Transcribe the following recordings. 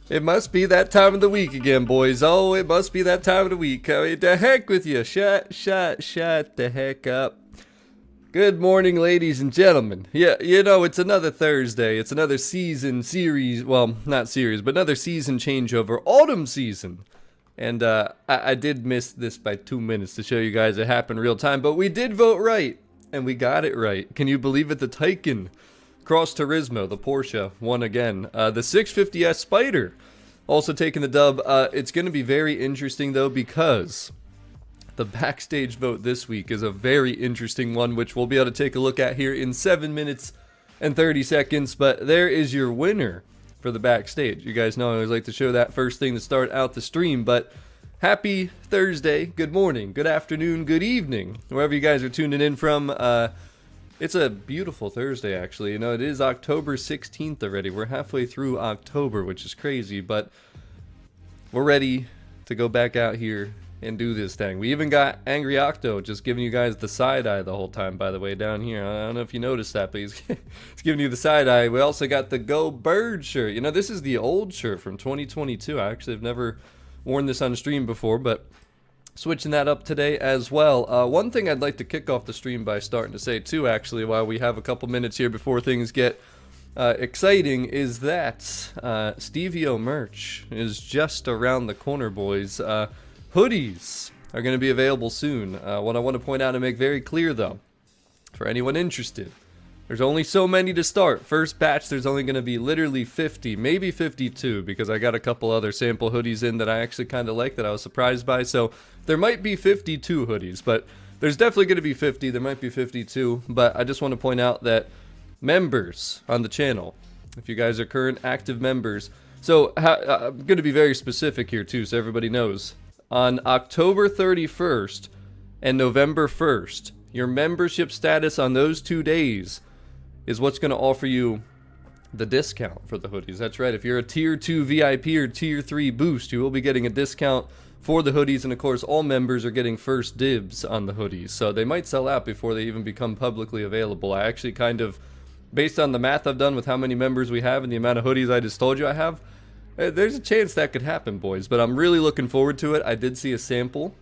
It must be that time of the week again, boys. Oh, it must be that time of the week. I mean, the heck with you. Shut the heck up. Good morning, ladies and gentlemen. Yeah, it's another Thursday. It's another series. Well, not series, but another season changeover. Autumn season. And I did miss this by 2 minutes to show you guys it happened real time, but we did vote right, and we got it right. Can you believe it? The Taycan Cross Turismo, the Porsche, won again. The 650S Spider also taking the dub. It's going to be very interesting, though, because the Backstage vote this week is a very interesting one, which we'll be able to take a look at here in 7 minutes and 30 seconds. But there is your winner for the Backstage. You guys know I always like to show that first thing to start out the stream, but happy Thursday, good morning, good afternoon, good evening, wherever you guys are tuning in from. It's a beautiful Thursday, actually. You know, it is October 16th already. We're halfway through October, which is crazy, but we're ready to go back out here and do this thing. We even got Angry Octo just giving you guys the side eye the whole time, by the way, down here. I don't know if you noticed that, but he's giving you the side eye. We also got the Go Bird shirt. You know, this is the old shirt from 2022. I actually have never worn this on stream before, but switching that up today as well. One thing I'd like to kick off the stream by starting to say too, actually, while we have a couple minutes here before things get exciting, is that Stevio merch is just around the corner, boys. Hoodies are going to be available soon. What I want to point out and make very clear, though, for anyone interested, there's only so many to start. First batch, there's only going to be literally 50, maybe 52, because I got a couple other sample hoodies in that I actually kind of like that I was surprised by. So there might be 52 hoodies, but there's definitely going to be 50. There might be 52, but I just want to point out that members on the channel, if you guys are current active members, so I'm going to be very specific here too, so everybody knows. On October 31st and November 1st, your membership status on those 2 days is what's going to offer you the discount for the hoodies. That's right. If you're a tier 2 VIP or tier 3 boost, you will be getting a discount for the hoodies. And of course, all members are getting first dibs on the hoodies. So they might sell out before they even become publicly available. I actually kind of, based on the math I've done with how many members we have and the amount of hoodies I just told you I have, there's a chance that could happen, boys. But I'm really looking forward to it. I did see a sample.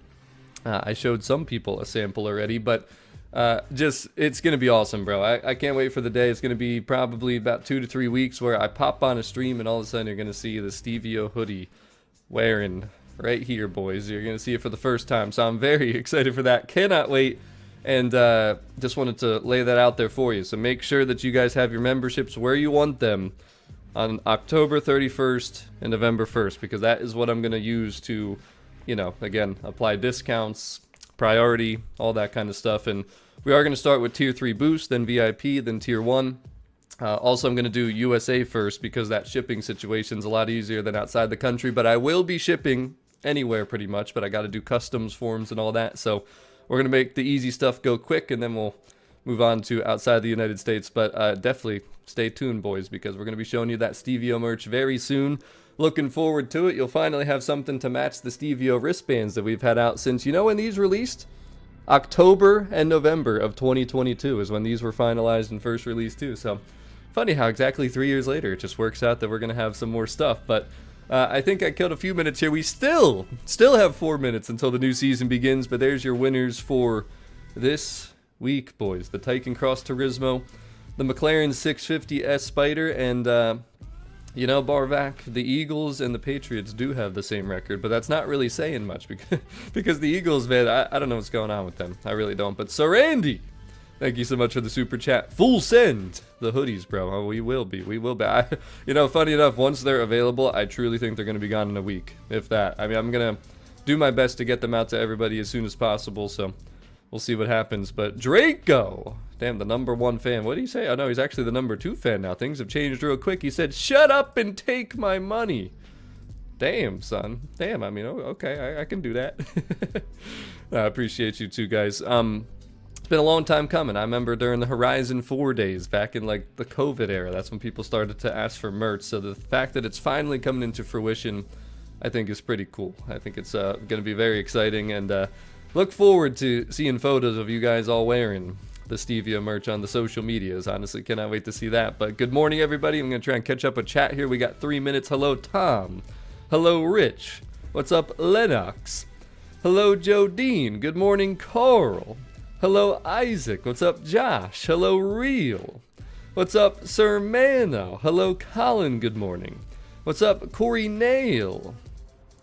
I showed some people a sample already, but it's going to be awesome, bro. I can't wait for the day. It's going to be probably about 2 to 3 weeks where I pop on a stream and all of a sudden you're going to see the Stevio hoodie wearing right here, boys. You're going to see it for the first time. So I'm very excited for that. Cannot wait. And just wanted to lay that out there for you. So make sure that you guys have your memberships where you want them on October 31st and November 1st, because that is what I'm going to use to, again, apply discounts, priority, all that kind of stuff. And we are going to start with tier 3 boost, then VIP, then tier 1. Also, I'm going to do USA first because that shipping situation's a lot easier than outside the country, but I will be shipping anywhere pretty much, but I got to do customs forms and all that. So we're going to make the easy stuff go quick, and then we'll move on to outside the United States. But definitely stay tuned, boys, because we're going to be showing you that Stevio merch very soon. Looking forward to it. You'll finally have something to match the Stevio wristbands that we've had out since, when these released? October and November of 2022 is when these were finalized and first released too. So funny how exactly 3 years later it just works out that we're going to have some more stuff. But I think I killed a few minutes here. We still have 4 minutes until the new season begins. But there's your winners for this week, boys. The Taycan Cross Turismo, the McLaren 650S Spider, and Barvac, the Eagles and the Patriots do have the same record, but that's not really saying much because the Eagles, man, I don't know what's going on with them. I really don't. But Sir Randy, thank you so much for the super chat. Full send the hoodies, bro. Oh, we will be. Funny enough, once they're available, I truly think they're going to be gone in a week, if that. I mean, I'm going to do my best to get them out to everybody as soon as possible, so we'll see what happens. But Draco, damn, the #1 fan. What did he say? Oh, no, he's actually the #2 fan now. Things have changed real quick. He said, shut up and take my money. Damn, son. Damn, I mean, okay, I can do that. I appreciate you too, guys. It's been a long time coming. I remember during the Horizon 4 days, back in, like, the COVID era, that's when people started to ask for merch. So the fact that it's finally coming into fruition, I think is pretty cool. I think it's going to be very exciting, and look forward to seeing photos of you guys all wearing the Stevia merch on the social medias. Honestly, cannot wait to see that. But good morning, everybody. I'm going to try and catch up a chat here. We got 3 minutes. Hello, Tom. Hello, Rich. What's up, Lennox? Hello, Jodine. Good morning, Carl. Hello, Isaac. What's up, Josh? Hello, Real. What's up, Sir Mano? Hello, Colin. Good morning. What's up, Corey Nail?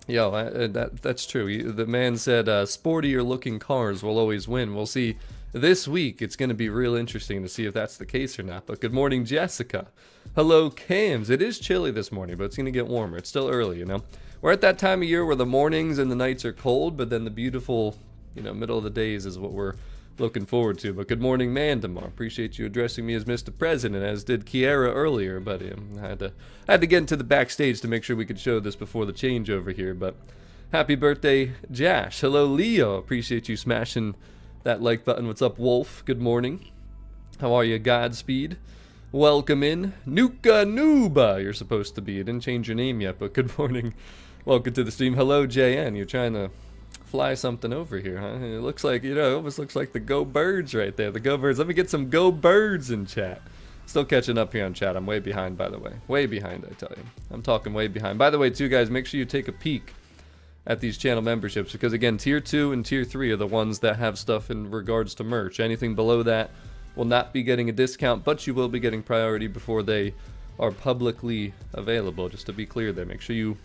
Yo, that's true. The man said sportier looking cars will always win. We'll see this week. It's going to be real interesting to see if that's the case or not. But good morning, Jessica. Hello, Cams. It is chilly this morning, but it's going to get warmer. It's still early, you know. We're at that time of year where the mornings and the nights are cold, but then the beautiful, middle of the days is what we're looking forward to. But good morning, Mandamar. Appreciate you addressing me as Mr. President, as did Kiera earlier. But I had to get into the backstage to make sure we could show this before the changeover here. But happy birthday, Josh. Hello, Leo. Appreciate you smashing that like button. What's up, Wolf? Good morning. How are you? Godspeed. Welcome in. Nuka Nuba, you're supposed to be. You didn't change your name yet, but good morning. Welcome to the stream. Hello, JN. You're trying to fly something over here, huh? It looks like, it almost looks like the Go Birds right there. The Go Birds. Let me get some Go Birds in chat. Still catching up here on chat. I'm way behind, by the way. Way behind, I tell you. I'm talking way behind. By the way, too, guys, make sure you take a peek at these channel memberships because, again, Tier 2 and Tier 3 are the ones that have stuff in regards to merch. Anything below that will not be getting a discount, but you will be getting priority before they are publicly available. Just to be clear there, make sure you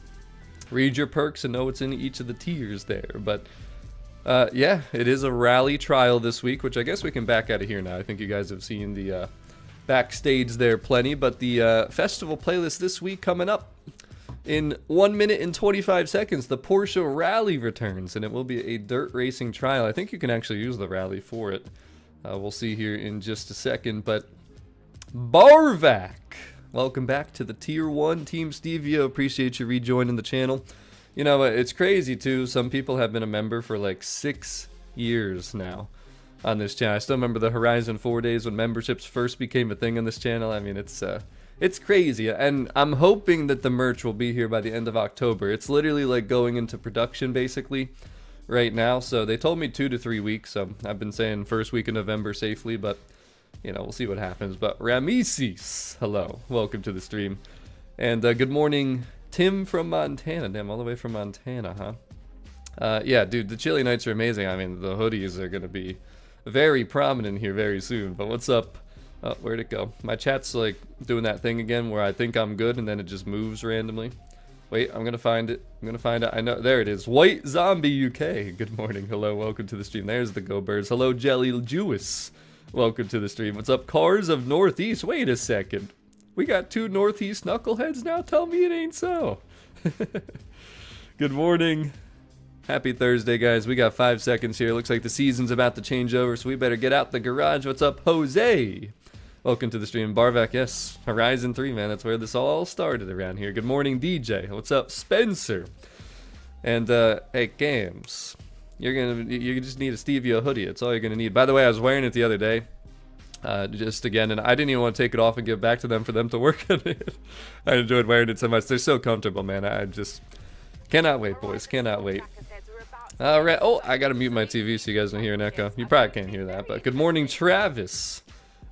read your perks and know what's in each of the tiers there. But yeah, it is a rally trial this week, which I guess we can back out of here now. I think you guys have seen the backstage there plenty, but the festival playlist this week coming up in 1 minute and 25 seconds. The Porsche Rally returns, and it will be a dirt racing trial. I think you can actually use the rally for it. We'll see here in just a second, but Barvac, welcome back to the Tier 1 Team Stevia. Appreciate you rejoining the channel. It's crazy too. Some people have been a member for like 6 years now on this channel. I still remember the Horizon 4 days when memberships first became a thing on this channel. I mean, it's crazy, and I'm hoping that the merch will be here by the end of October. It's literally like going into production basically right now, so they told me 2 to 3 weeks, so I've been saying first week of November safely, but we'll see what happens. But Rameses, hello, welcome to the stream, and good morning, Tim from Montana. Damn, all the way from Montana, huh? Yeah, dude, the chilly nights are amazing. I mean, the hoodies are gonna be very prominent here very soon. But what's up? Oh, where'd it go? My chat's like doing that thing again where I think I'm good and then it just moves randomly. Wait, I'm gonna find it. I know, there it is. White Zombie UK. Good morning. Hello, welcome to the stream. There's the Go Birds. Hello, Jelly Jewess. Welcome to the stream. What's up, Cars of Northeast? Wait a second. We got 2 Northeast knuckleheads now? Tell me it ain't so. Good morning. Happy Thursday, guys. We got 5 seconds here. Looks like the season's about to change over, so we better get out the garage. What's up, Jose? Welcome to the stream. Barvac, yes. Horizon 3, man. That's where this all started around here. Good morning, DJ. What's up, Spencer? And, hey, Gams. You just need a Stevia hoodie. That's all you're gonna need. By the way, I was wearing it the other day. Just again, and I didn't even want to take it off and give it back to them for them to work on it. I enjoyed wearing it so much. They're so comfortable, man. I just cannot wait, boys. Cannot wait. All right. Oh, I gotta mute my TV so you guys don't hear an echo. You probably can't hear that, but good morning, Travis.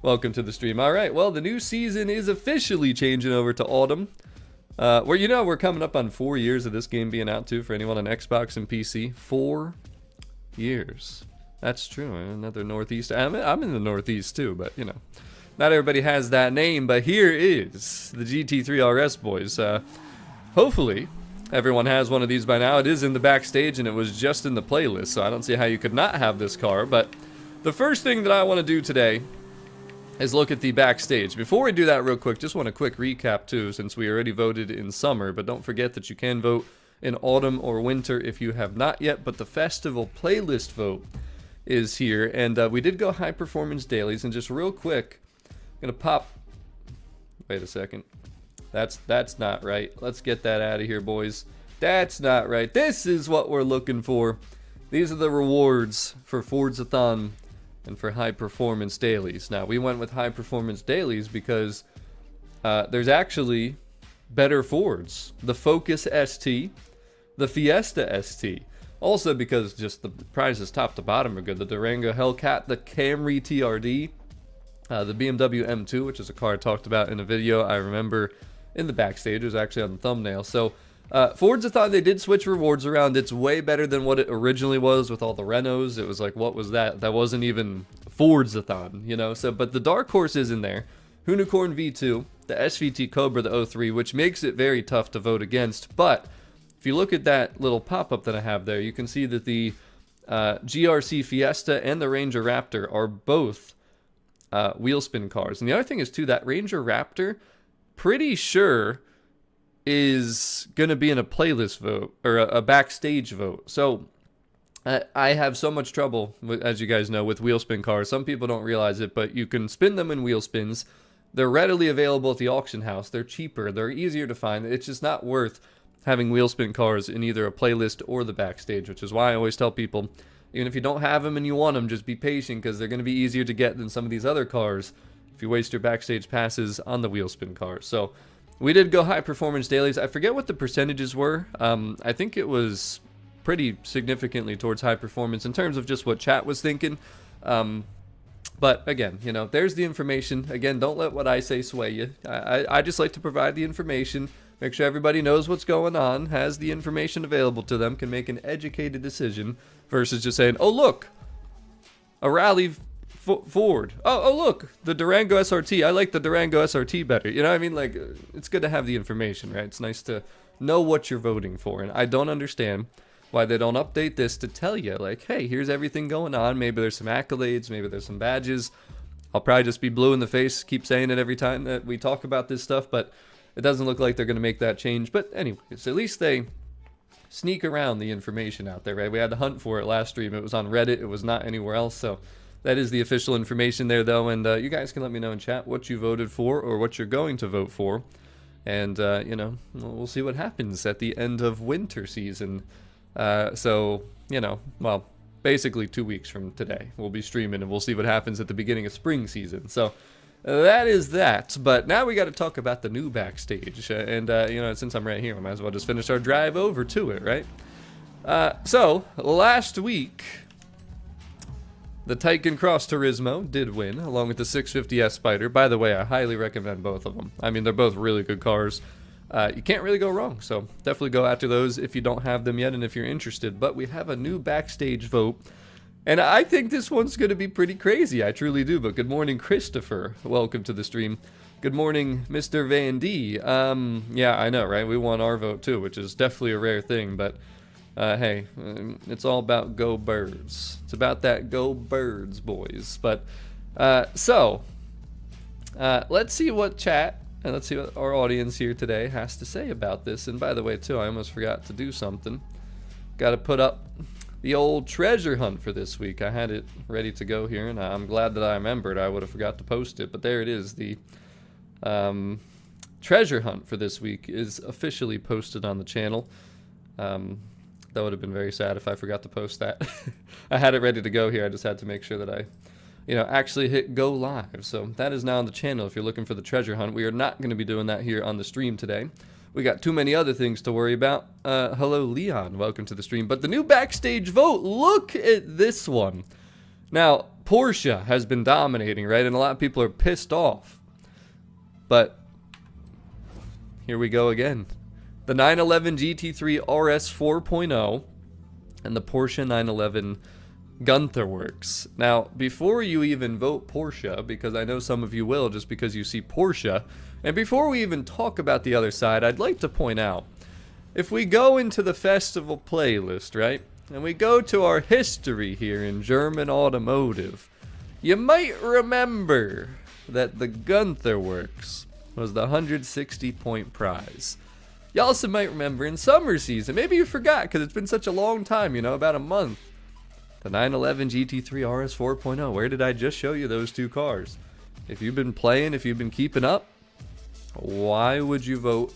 Welcome to the stream. All right. Well, the new season is officially changing over to autumn. We're coming up on 4 years of this game being out too for anyone on Xbox and PC. 4 years. That's true. Another Northeast. I'm in the Northeast too, but not everybody has that name. But here is the GT3 RS, boys. Hopefully everyone has one of these by now. It is in the backstage and it was just in the playlist, so I don't see how you could not have this car. But the first thing that I want to do today is look at the backstage. Before we do that real quick, just want a quick recap too, since we already voted in summer, but don't forget that you can vote in autumn or winter if you have not yet. But the festival playlist vote is here, and we did go high performance dailies, and just real quick, I'm gonna pop, wait a second, that's not right. Let's get that out of here, boys. That's not right. This is what we're looking for. These are the rewards for Forza-thon and for high performance dailies. Now, we went with high performance dailies because there's actually better Fords. The Focus ST, the Fiesta ST, Also because just the prizes top to bottom are good. The Durango Hellcat, the Camry TRD, the BMW M2, which is a car I talked about in a video I remember in the Backstage. It was actually on the thumbnail. So Forza thought they did switch rewards around. It's way better than what it originally was with all the Renos. It was like, what was that? That wasn't even Forza-thon, you know? So, but the Dark Horse is in there. Unicorn V2, the SVT Cobra, the 03, which makes it very tough to vote against. But if you look at that little pop-up that I have there, you can see that the GRC Fiesta and the Ranger Raptor are both wheel spin cars. And the other thing is, too, that Ranger Raptor, pretty sure, is going to be in a playlist vote, or a backstage vote. So I have so much trouble, as you guys know, with wheel spin cars. Some people don't realize it, but you can spin them in wheel spins. They're readily available at the auction house. They're cheaper. They're easier to find. It's just not worth having wheel spin cars in either a playlist or the backstage, which is why I always tell people, even if you don't have them and you want them, just be patient, because they're going to be easier to get than some of these other cars if you waste your backstage passes on the wheel spin cars. So we did go high performance dailies. I forget what the percentages were. I think it was pretty significantly towards high performance in terms of just what chat was thinking. But again, you know, there's the information. Again, don't let what I say sway you. I just like to provide the information, make sure everybody knows what's going on, has the information available to them, can make an educated decision versus just saying, oh, look, a rally Ford. Oh, look, the Durango SRT. I like the Durango SRT better. You know what I mean? Like, it's good to have the information, right? It's nice to know what you're voting for. And I don't understand why they don't update this to tell you, like, hey, here's everything going on. Maybe there's some accolades, maybe there's some badges. I'll probably just be blue in the face, keep saying it every time that we talk about this stuff, but it doesn't look like they're going to make that change. But anyways, at least they sneak around the information out there, right? We had to hunt for it last stream. It was on Reddit. It was not anywhere else. So that is the official information there, though. And you guys can let me know in chat what you voted for or what you're going to vote for. And, you know, we'll see what happens at the end of winter season. So, you know, well, basically 2 weeks from today, we'll be streaming and we'll see what happens at the beginning of spring season. So that is that. But now we got to talk about the new backstage. And, you know, since I'm right here, we might as well just finish our drive over to it, right? So last week, the Taycan Cross Turismo did win, along with the 650S Spider. By the way, I highly recommend both of them. I mean, they're both really good cars. You can't really go wrong, so definitely go after those if you don't have them yet and if you're interested. But we have a new backstage vote, and I think this one's going to be pretty crazy. I truly do. But good morning, Christopher. Welcome to the stream. Good morning, Mr. Van D. Yeah, I know, right? We won our vote too, which is definitely a rare thing. But hey, it's all about go birds. It's about that go birds, boys. But so let's see what chat. And let's see what our audience here today has to say about this. And by the way, too, I almost forgot to do something. Got to put up the old treasure hunt for this week. I had it ready to go here, and I'm glad that I remembered. I would have forgot to post it. But there it is. The treasure hunt for this week is officially posted on the channel. That would have been very sad if I forgot to post that. I had it ready to go here. I just had to make sure that I actually hit go live. So that is now on the channel if you're looking for the treasure hunt. We are not going to be doing that here on the stream today. We got too many other things to worry about. Hello, Leon. Welcome to the stream. But the new backstage vote, look at this one. Now, Porsche has been dominating, right? And a lot of people are pissed off. But here we go again. The 911 GT3 RS 4.0 and the Porsche 911 Gunther Works. Now, before you even vote Porsche, because I know some of you will just because you see Porsche, and before we even talk about the other side, I'd like to point out, if we go into the festival playlist, right, and we go to our history here in German automotive, you might remember that the Gunther Works was the 160-point prize. You also might remember in summer season, maybe you forgot because it's been such a long time, you know, about a month, the 911 GT3 RS 4.0. Where did I just show you those two cars? If you've been playing, if you've been keeping up, why would you vote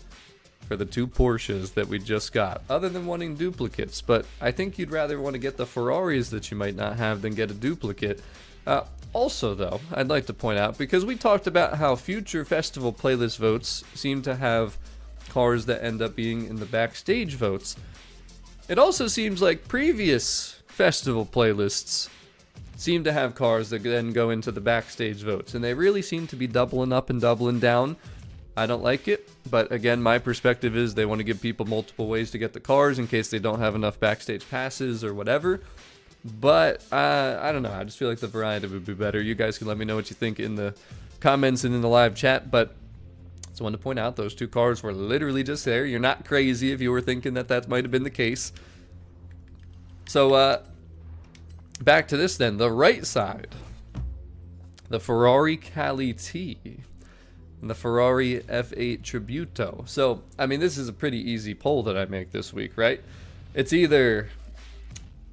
for the two Porsches that we just got? Other than wanting duplicates, but I think you'd rather want to get the Ferraris that you might not have than get a duplicate. Also, though, I'd like to point out, because we talked about how future festival playlist votes seem to have cars that end up being in the backstage votes. It also seems like previous festival playlists seem to have cars that then go into the backstage votes, and they really seem to be doubling up and doubling down. I don't like it, but again, my perspective is they want to give people multiple ways to get the cars in case they don't have enough backstage passes or whatever. But I don't know, I just feel like the variety would be better. You guys can let me know what you think in the comments and in the live chat, but I just wanted to point out those two cars were literally just there. You're not crazy if you were thinking that that might have been the case. So back to this then, the right side, the Ferrari Cali T and the Ferrari F8 Tributo. So I mean, this is a pretty easy poll that I make this week, right? It's either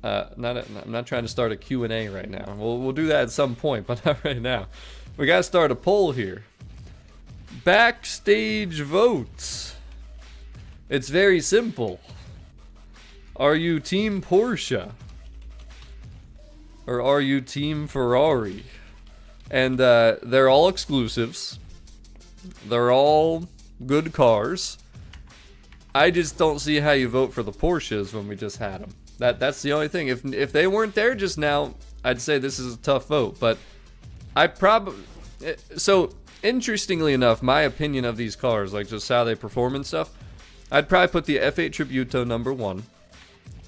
I'm not trying to start a Q&A right now. We'll do that at some point, but not right now. We gotta start a poll here. Backstage votes. It's very simple. Are you Team Porsche? Or are you Team Ferrari? And they're all exclusives. They're all good cars. I just don't see how you vote for the Porsches when we just had them. That's the only thing. If they weren't there just now, I'd say this is a tough vote. But I probably... So, interestingly enough, my opinion of these cars, like just how they perform and stuff, I'd probably put the F8 Tributo number 1,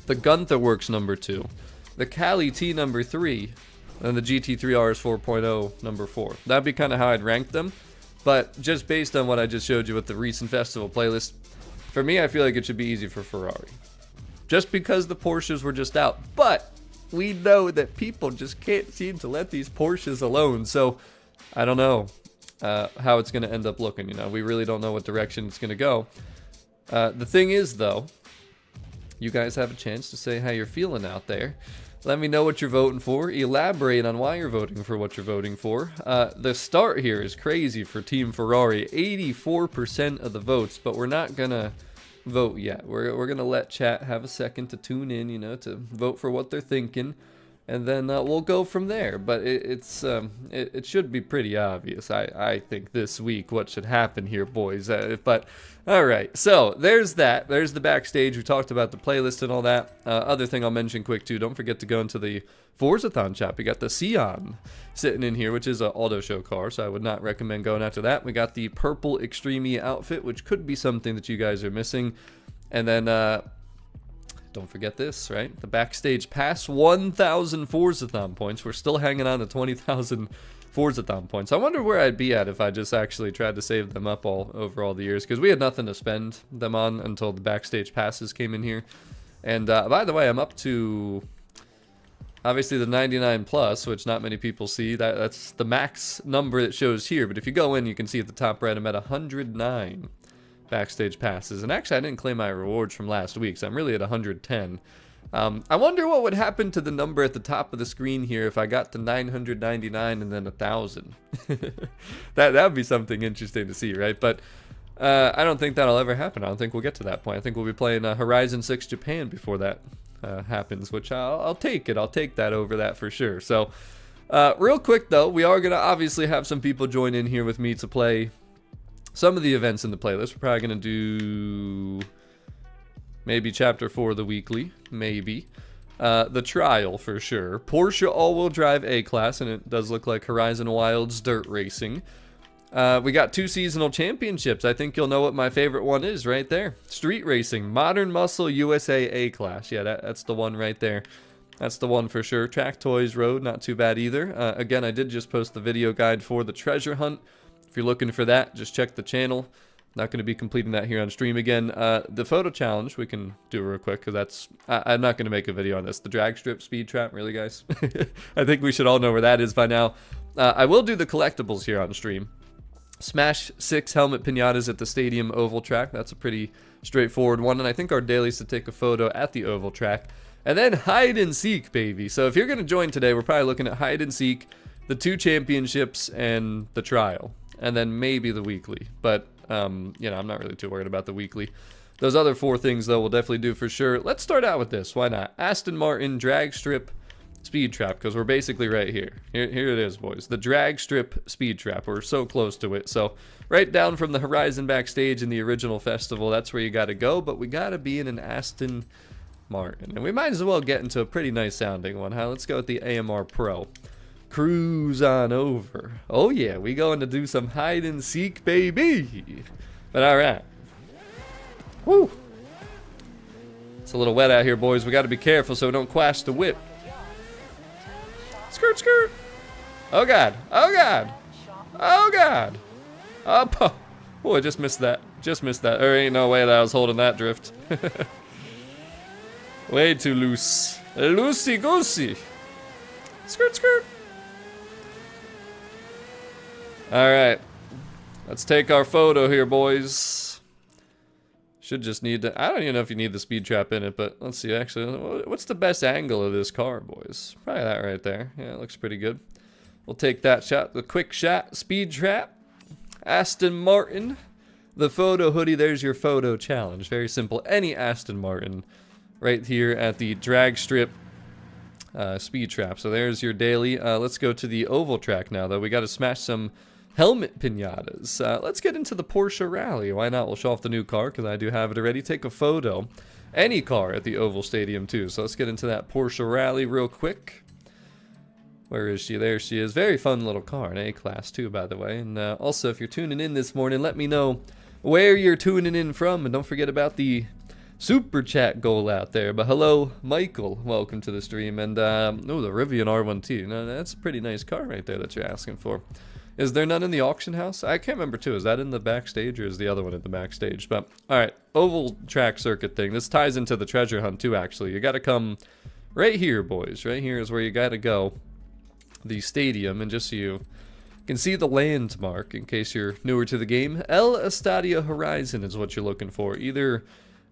the Gunther Works number 2, the Cali T number 3, and the GT3 RS 4.0 number 4. That'd be kind of how I'd rank them. But just based on what I just showed you with the recent festival playlist, for me, I feel like it should be easy for Ferrari. Just because the Porsches were just out. But we know that people just can't seem to let these Porsches alone. So I don't know how it's going to end up looking. You know, we really don't know what direction it's going to go. The thing is, though, you guys have a chance to say how you're feeling out there. Let me know what you're voting for. Elaborate on why you're voting for what you're voting for. The start here is crazy for Team Ferrari. 84% of the votes, but we're not going to vote yet. We're going to let chat have a second to tune in, you know, to vote for what they're thinking. And then we'll go from there. But it should be pretty obvious, I think, this week what should happen here, boys. But all right, so there's that. There's the backstage. We talked about the playlist and all that. Other thing I'll mention quick too. Don't forget to go into the Forzathon shop. We got the Sion sitting in here, which is an auto show car, so I would not recommend going after that. We got the purple Extreme outfit, which could be something that you guys are missing, and then. Don't forget this, right? The Backstage Pass, 1,000 Forzathon points. We're still hanging on to 20,000 Forzathon points. I wonder where I'd be at if I just actually tried to save them up over all the years, because we had nothing to spend them on until the Backstage Passes came in here. And by the way, I'm up to, obviously, the 99 plus, which not many people see. That's the max number it shows here. But if you go in, you can see at the top right, I'm at 109. Backstage passes, and actually I didn't claim my rewards from last week, so I'm really at 110. I wonder what would happen to the number at the top of the screen here if I got to 999 and then 1,000. that would be something interesting to see, right? But I don't think that'll ever happen. I don't think we'll get to that point. I think we'll be playing Horizon 6 Japan before that happens, which I'll take it. I'll take that over that for sure. So real quick though, we are gonna obviously have some people join in here with me to play some of the events in the playlist. We're probably going to do maybe Chapter 4 of the weekly, maybe. The trial for sure. Porsche all-wheel drive A-Class, and it does look like Horizon Wilds Dirt Racing. We got 2 seasonal championships. I think you'll know what my favorite one is right there. Street Racing, Modern Muscle USA A-Class. Yeah, that's the one right there. That's the one for sure. Track Toys Road, not too bad either. Again, I did just post the video guide for the treasure hunt. If you're looking for that, just check the channel. Not going to be completing that here on stream again. The photo challenge, we can do real quick, because that's... I'm not going to make a video on this. The drag strip speed trap, really, guys? I think we should all know where that is by now. I will do the collectibles here on stream. Smash 6 helmet pinatas at the stadium oval track. That's a pretty straightforward one, and I think our daily is to take a photo at the oval track. And then hide and seek, baby. So if you're going to join today, we're probably looking at hide and seek, the 2 championships, and the trial. And then maybe the weekly. But, you know, I'm not really too worried about the weekly. Those other 4 things, though, we'll definitely do for sure. Let's start out with this. Why not? Aston Martin drag strip speed trap, because we're basically right here. Here it is, boys. The drag strip speed trap. We're so close to it. So, right down from the Horizon Backstage in the original festival, that's where you got to go. But we got to be in an Aston Martin. And we might as well get into a pretty nice sounding one, huh? Let's go with the AMR Pro. Cruise on over. Oh yeah, we going to do some hide and seek, baby. But alright. Woo! It's a little wet out here, boys. We got to be careful so we don't quash the whip. Skirt, skirt. Oh god. Oh god. Oh god. Oh, oh, I just missed that. Just missed that. There ain't no way that I was holding that drift. Way too loose. Loosey goosey. Skirt, skirt. Alright. Let's take our photo here, boys. Should just need to... I don't even know if you need the speed trap in it, but let's see. Actually, what's the best angle of this car, boys? Probably that right there. Yeah, it looks pretty good. We'll take that shot. The quick shot. Speed trap. Aston Martin. The photo hoodie. There's your photo challenge. Very simple. Any Aston Martin right here at the drag strip speed trap. So there's your daily. Let's go to the oval track now, though. We got to smash some helmet pinatas. Let's get into the Porsche Rally. Why not? We'll show off the new car because I do have it already. Take a photo. Any car at the Oval Stadium too. So let's get into that Porsche Rally real quick. Where is she? There she is. Very fun little car. An A-Class too, by the way. And also, if you're tuning in this morning, let me know where you're tuning in from. And don't forget about the super chat goal out there. But hello, Michael. Welcome to the stream. And, oh, the Rivian R1T. No, that's a pretty nice car right there that you're asking for. Is there none in the auction house? I can't remember too. Is that in the backstage or is the other one at the backstage? But alright, oval track circuit thing. This ties into the treasure hunt too, actually. You gotta come right here, boys. Right here is where you gotta go. The stadium, and just so you can see the landmark in case you're newer to the game. El Estadio Horizon is what you're looking for. Either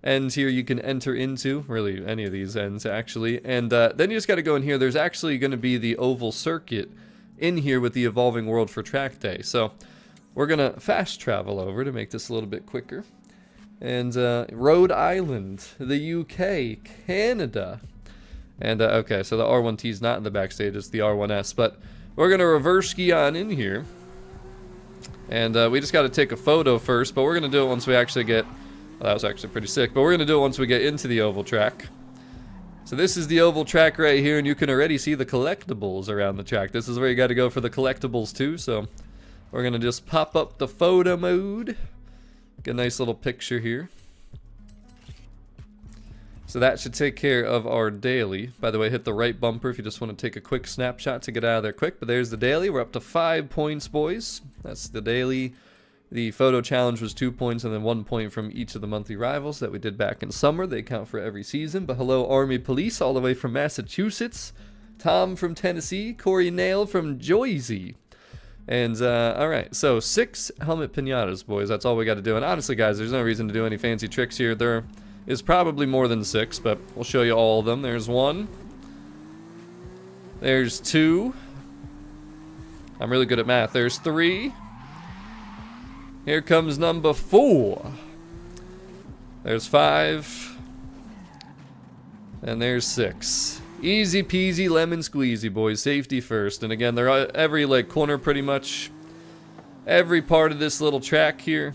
end here you can enter into, really any of these ends actually. And then you just gotta go in here. There's actually gonna be the oval circuit in here with the Evolving World for Track Day. So we're gonna fast travel over to make this a little bit quicker. And Rhode Island, the UK, Canada. And okay, so the R1T is not in the backstage, it's the R1S. But we're gonna reverse ski on in here. And we just gotta take a photo first, but we're gonna do it once we actually get... Well, that was actually pretty sick, but we're gonna do it once we get into the oval track. So this is the oval track right here, and you can already see the collectibles around the track. This is where you got to go for the collectibles too, so we're going to just pop up the photo mode. Get a nice little picture here. So that should take care of our daily. By the way, hit the right bumper if you just want to take a quick snapshot to get out of there quick. But there's the daily. We're up to 5 points, boys. That's the daily. The photo challenge was 2 points and then 1 point from each of the monthly rivals that we did back in summer. They count for every season. But hello, Army Police, all the way from Massachusetts. Tom from Tennessee. Corey Nail from Jersey. And, alright, so 6 helmet pinatas, boys. That's all we got to do. And honestly, guys, there's no reason to do any fancy tricks here. There is probably more than 6, but we'll show you all of them. There's 1. There's 2. I'm really good at math. There's 3. Here comes number 4. There's 5. And there's 6. Easy peasy lemon squeezy, boys. Safety first. And again, they're every like corner pretty much. Every part of this little track here.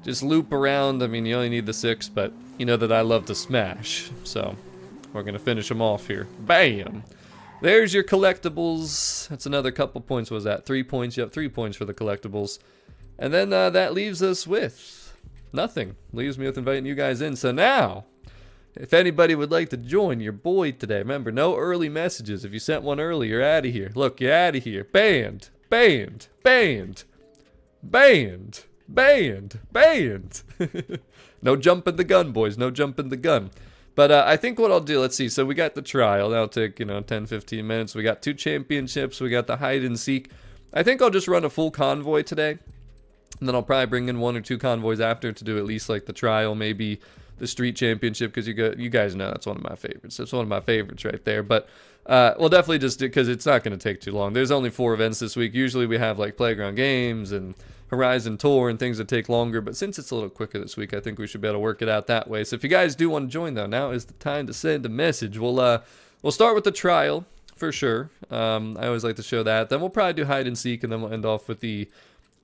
Just loop around. I mean, you only need the 6, but you know that I love to smash. So we're going to finish them off here. Bam! There's your collectibles. That's another couple points. What was that? 3 points. Yep, 3 points for the collectibles. And then that leaves us with nothing. Leaves me with inviting you guys in. So now, if anybody would like to join your boy today, remember, no early messages. If you sent one early, you're out of here. Look, you're out of here. Banned. Banned. Banned. Banned. Banned. Banned. No jumping the gun, boys. No jumping the gun. But I think what I'll do, let's see. So we got the trial. That'll take, 10, 15 minutes. We got 2 championships. We got the hide and seek. I think I'll just run a full convoy today. And then I'll probably bring in 1 or 2 convoys after to do at least like the trial, maybe the street championship, because you guys know that's one of my favorites. That's one of my favorites right there. But we'll definitely just do, because it's not going to take too long. There's only 4 events this week. Usually we have like playground games and Horizon Tour and things that take longer. But since it's a little quicker this week, I think we should be able to work it out that way. So if you guys do want to join, though, now is the time to send a message. We'll start with the trial for sure. I always like to show that. Then we'll probably do hide and seek, and then we'll end off with the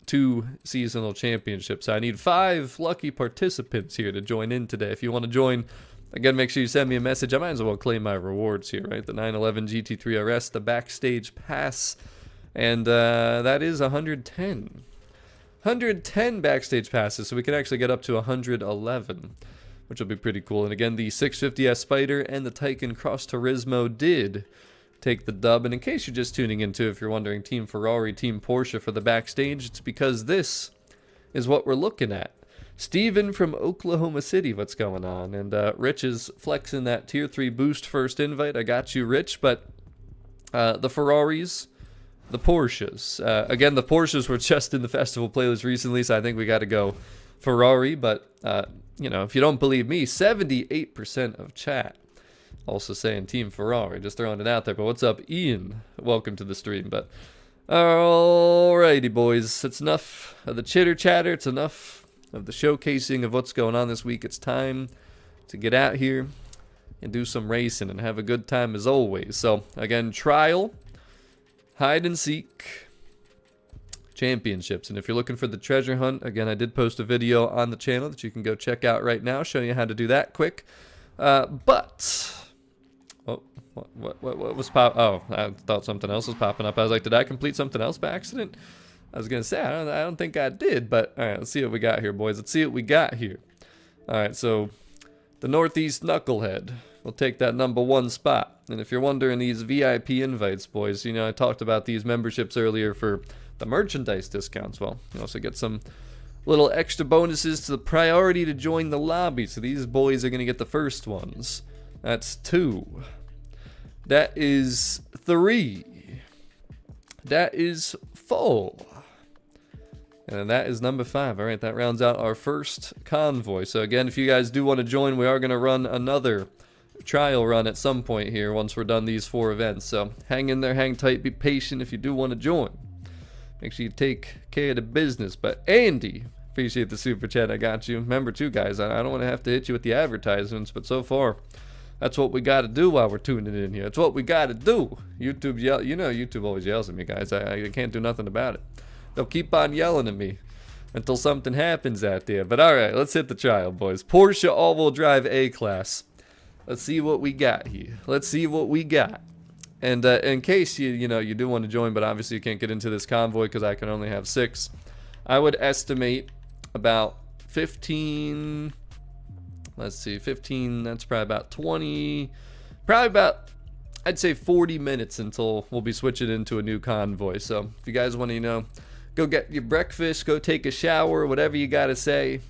2 seasonal championships. I need 5 lucky participants here to join in today. If you want to join, Again, make sure you send me a message. I might as well claim my rewards here, right? The 911 GT3 RS, the Backstage Pass, and that is 110. 110 Backstage Passes, so we can actually get up to 111, which will be pretty cool. And again, the 650S Spider and the Taycan Cross Turismo did take the dub. And in case you're just tuning in too, if you're wondering, Team Ferrari, Team Porsche for the Backstage, it's because this is what we're looking at. Steven from Oklahoma City, what's going on? And Rich is flexing that tier 3 boost first invite. I got you, Rich. But the Ferraris, the Porsches. Again, the Porsches were just in the festival playlist recently, so I think we got to go Ferrari. But, you know, if you don't believe me, 78% of chat also saying Team Ferrari. Just throwing it out there. But what's up, Ian? Welcome to the stream. But alrighty, boys. It's enough of the chitter-chatter. It's enough of the showcasing of what's going on this week. It's time to get out here and do some racing and have a good time as always. So again, trial, hide and seek, championships. And if you're looking for the treasure hunt, again, I did post a video on the channel that you can go check out right now, showing you how to do that quick. But oh, what was pop? Oh, I thought something else was popping up. I was like, did I complete something else by accident? I was going to say, I don't think I did, but all right, let's see what we got here, boys. Let's see what we got here. All right, so the Northeast Knucklehead will take that #1 spot. And if you're wondering, these VIP invites, boys, you know, I talked about these memberships earlier for the merchandise discounts. Well, you also get some little extra bonuses to the priority to join the lobby. So these boys are going to get the first ones. That's 2. That is 3. That is 4. And that is #5. All right, that rounds out our first convoy. So again, if you guys do want to join, we are going to run another trial run at some point here once we're done these 4 events. So hang in there, hang tight, be patient if you do want to join. Make sure you take care of the business. But Andy, appreciate the super chat. I got you. Remember too, guys, I don't want to have to hit you with the advertisements, but so far, that's what we got to do while we're tuning in here. It's what we got to do. YouTube you know, YouTube always yells at me, guys. I can't do nothing about it. They'll keep on yelling at me until something happens out there. But all right, let's hit the trial, boys. Porsche all-wheel drive A-Class. Let's see what we got here. Let's see what we got. And in case you do want to join, but obviously you can't get into this convoy because I can only have 6, I would estimate about 15. Let's see, 15. That's probably about 20. Probably about, I'd say 40 minutes until we'll be switching into a new convoy. So if you guys want to, go get your breakfast, go take a shower, whatever you got to say.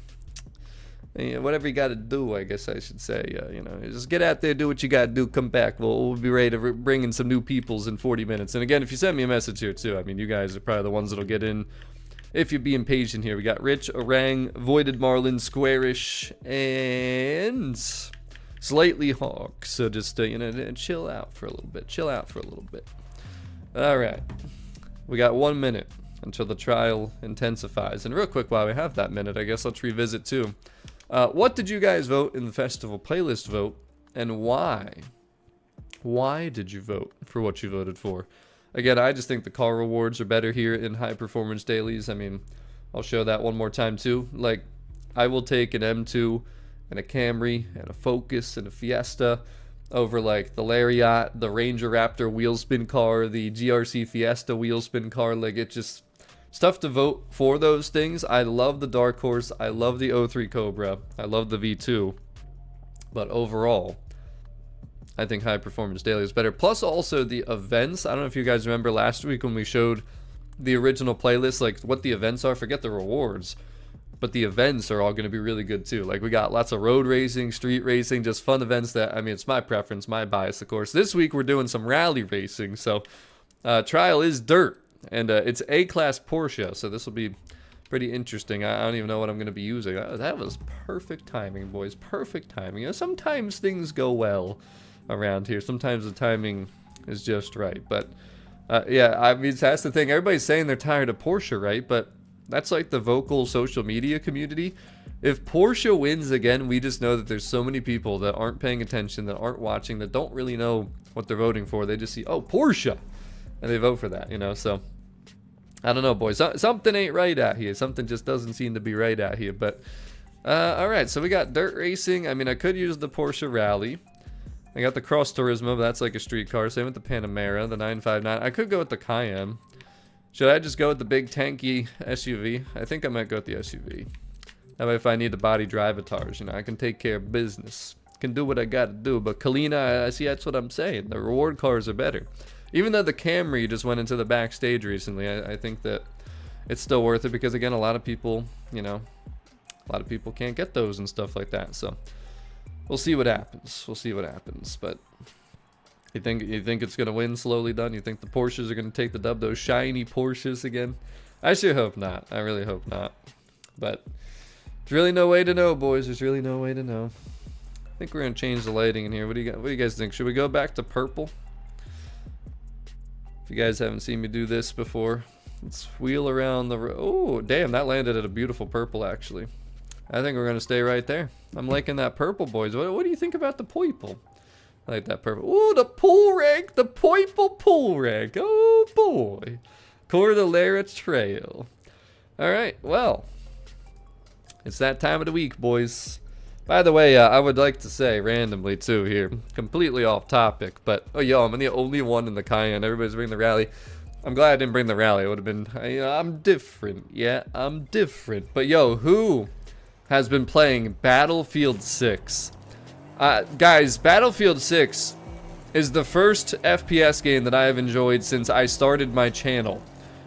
Whatever you got to do, I guess I should say. Just get out there, do what you got to do, come back. We'll be ready to bring in some new peoples in 40 minutes. And again, if you send me a message here too, I mean, you guys are probably the ones that'll get in if you're being patient here. We got Rich, Orang, Voided Marlin, Squarish, and Slightly Hawk. So just, chill out for a little bit. Chill out for a little bit. All right. We got 1 minute until the trial intensifies. And real quick, while we have that minute, I guess let's revisit too. What did you guys vote in the festival playlist vote, and why? Why did you vote for what you voted for? Again, I just think the car rewards are better here in high performance dailies. I mean, I'll show that one more time too. Like, I will take an M2 and a Camry and a Focus and a Fiesta over like the Lariat, the Ranger Raptor wheel spin car, the GRC Fiesta wheel spin car. Like, it just, it's tough to vote for those things. I love the Dark Horse. I love the 03 Cobra. I love the V2. But overall, I think high performance daily is better. Plus also the events. I don't know if you guys remember last week when we showed the original playlist, like what the events are. Forget the rewards, but the events are all going to be really good too. Like, we got lots of road racing, street racing, just fun events that, I mean, it's my preference, my bias, of course. This week we're doing some rally racing. So trial is dirt, and it's A-Class Porsche. So this will be pretty interesting. I don't even know what I'm going to be using. That was perfect timing, boys. Perfect timing. Sometimes things go well around here. Sometimes the timing is just right. But yeah, I mean, that's the thing. Everybody's saying they're tired of Porsche, right? But that's like the vocal social media community. If Porsche wins again, we just know that there's so many people that aren't paying attention, that aren't watching, that don't really know what they're voting for. They just see, oh, Porsche, and they vote for that, So I don't know, boys. Something ain't right out here. Something just doesn't seem to be right out here. But Alright, so we got dirt racing. I mean, I could use the Porsche Rally. I got the Cross Turismo, but that's like a street car. Same with the Panamera, the 959. I could go with the Cayenne. Should I just go with the big tanky SUV? I think I might go with the SUV. That way if I need to body drive avatars, you know, I can take care of business. Can do what I gotta do. But Kalina, I see, that's what I'm saying. The reward cars are better. Even though the Camry just went into the Backstage recently, I think that it's still worth it because, again, a lot of people, you know, a lot of people can't get those and stuff like that. So we'll see what happens. We'll see what happens. But you think it's gonna win slowly done? You think the Porsches are gonna take the dub? Those shiny Porsches again? I sure hope not. I really hope not. But there's really no way to know, boys. There's really no way to know. I think we're gonna change the lighting in here. What do you guys think? Should we go back to purple? If you guys haven't seen me do this before, let's wheel around the road. Oh, damn, that landed at a beautiful purple, actually. I think we're gonna stay right there. I'm liking that purple, boys. What do you think about the purple? I like that purple. Ooh, the pool rag, the purple pool rag. Oh boy, Cordillera Trail. All right, well, it's that time of the week, boys. By the way, I would like to say randomly too here, completely off topic, but oh yo, I'm the only one in the Cayenne. Everybody's bringing the Rally. I'm glad I didn't bring the Rally. It would have been, I'm different. Yeah, I'm different. But yo, who has been playing Battlefield 6? Guys, Battlefield 6 is the first FPS game that I have enjoyed since I started my channel.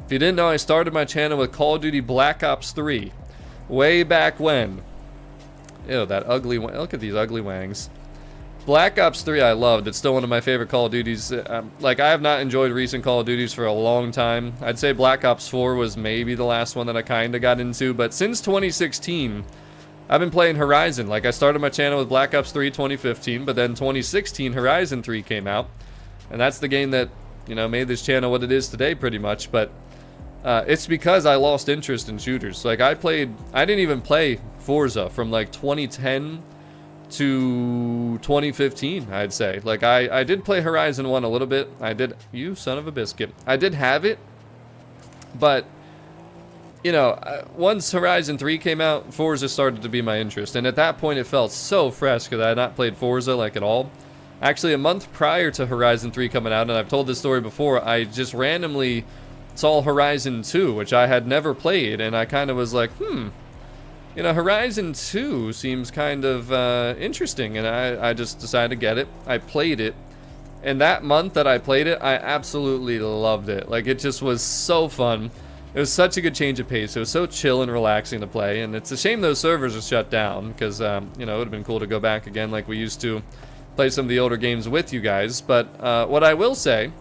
If you didn't know, I started my channel with Call of Duty Black Ops 3 way back when. Ew, that ugly, look at these ugly wangs. Black Ops 3 I loved. It's still one of my favorite Call of Duties. Like, I have not enjoyed recent Call of Duties for a long time. I'd say Black Ops 4 was maybe the last one that I kind of got into, but since 2016, I've been playing Horizon. Like, I started my channel with Black Ops 3 2015, but then 2016 Horizon 3 came out, and that's the game that, you know, made this channel what it is today pretty much. But it's because I lost interest in shooters. Like, I didn't even play Forza from like 2010 to 2015, I'd say. Like, I did play Horizon 1 a little bit. You son of a biscuit. I did have it, but you know, once Horizon 3 came out, Forza started to be my interest. And at that point, it felt so fresh because I had not played Forza, like, at all. Actually, a month prior to Horizon 3 coming out, and I've told this story before, I just randomly saw Horizon 2, which I had never played. And I kind of was like, you know, Horizon 2 seems kind of interesting. And I just decided to get it. I played it. And that month that I played it, I absolutely loved it. Like, it just was so fun. It was such a good change of pace. It was so chill and relaxing to play, and it's a shame those servers are shut down because, you know, it would have been cool to go back again like we used to play some of the older games with you guys. But what I will say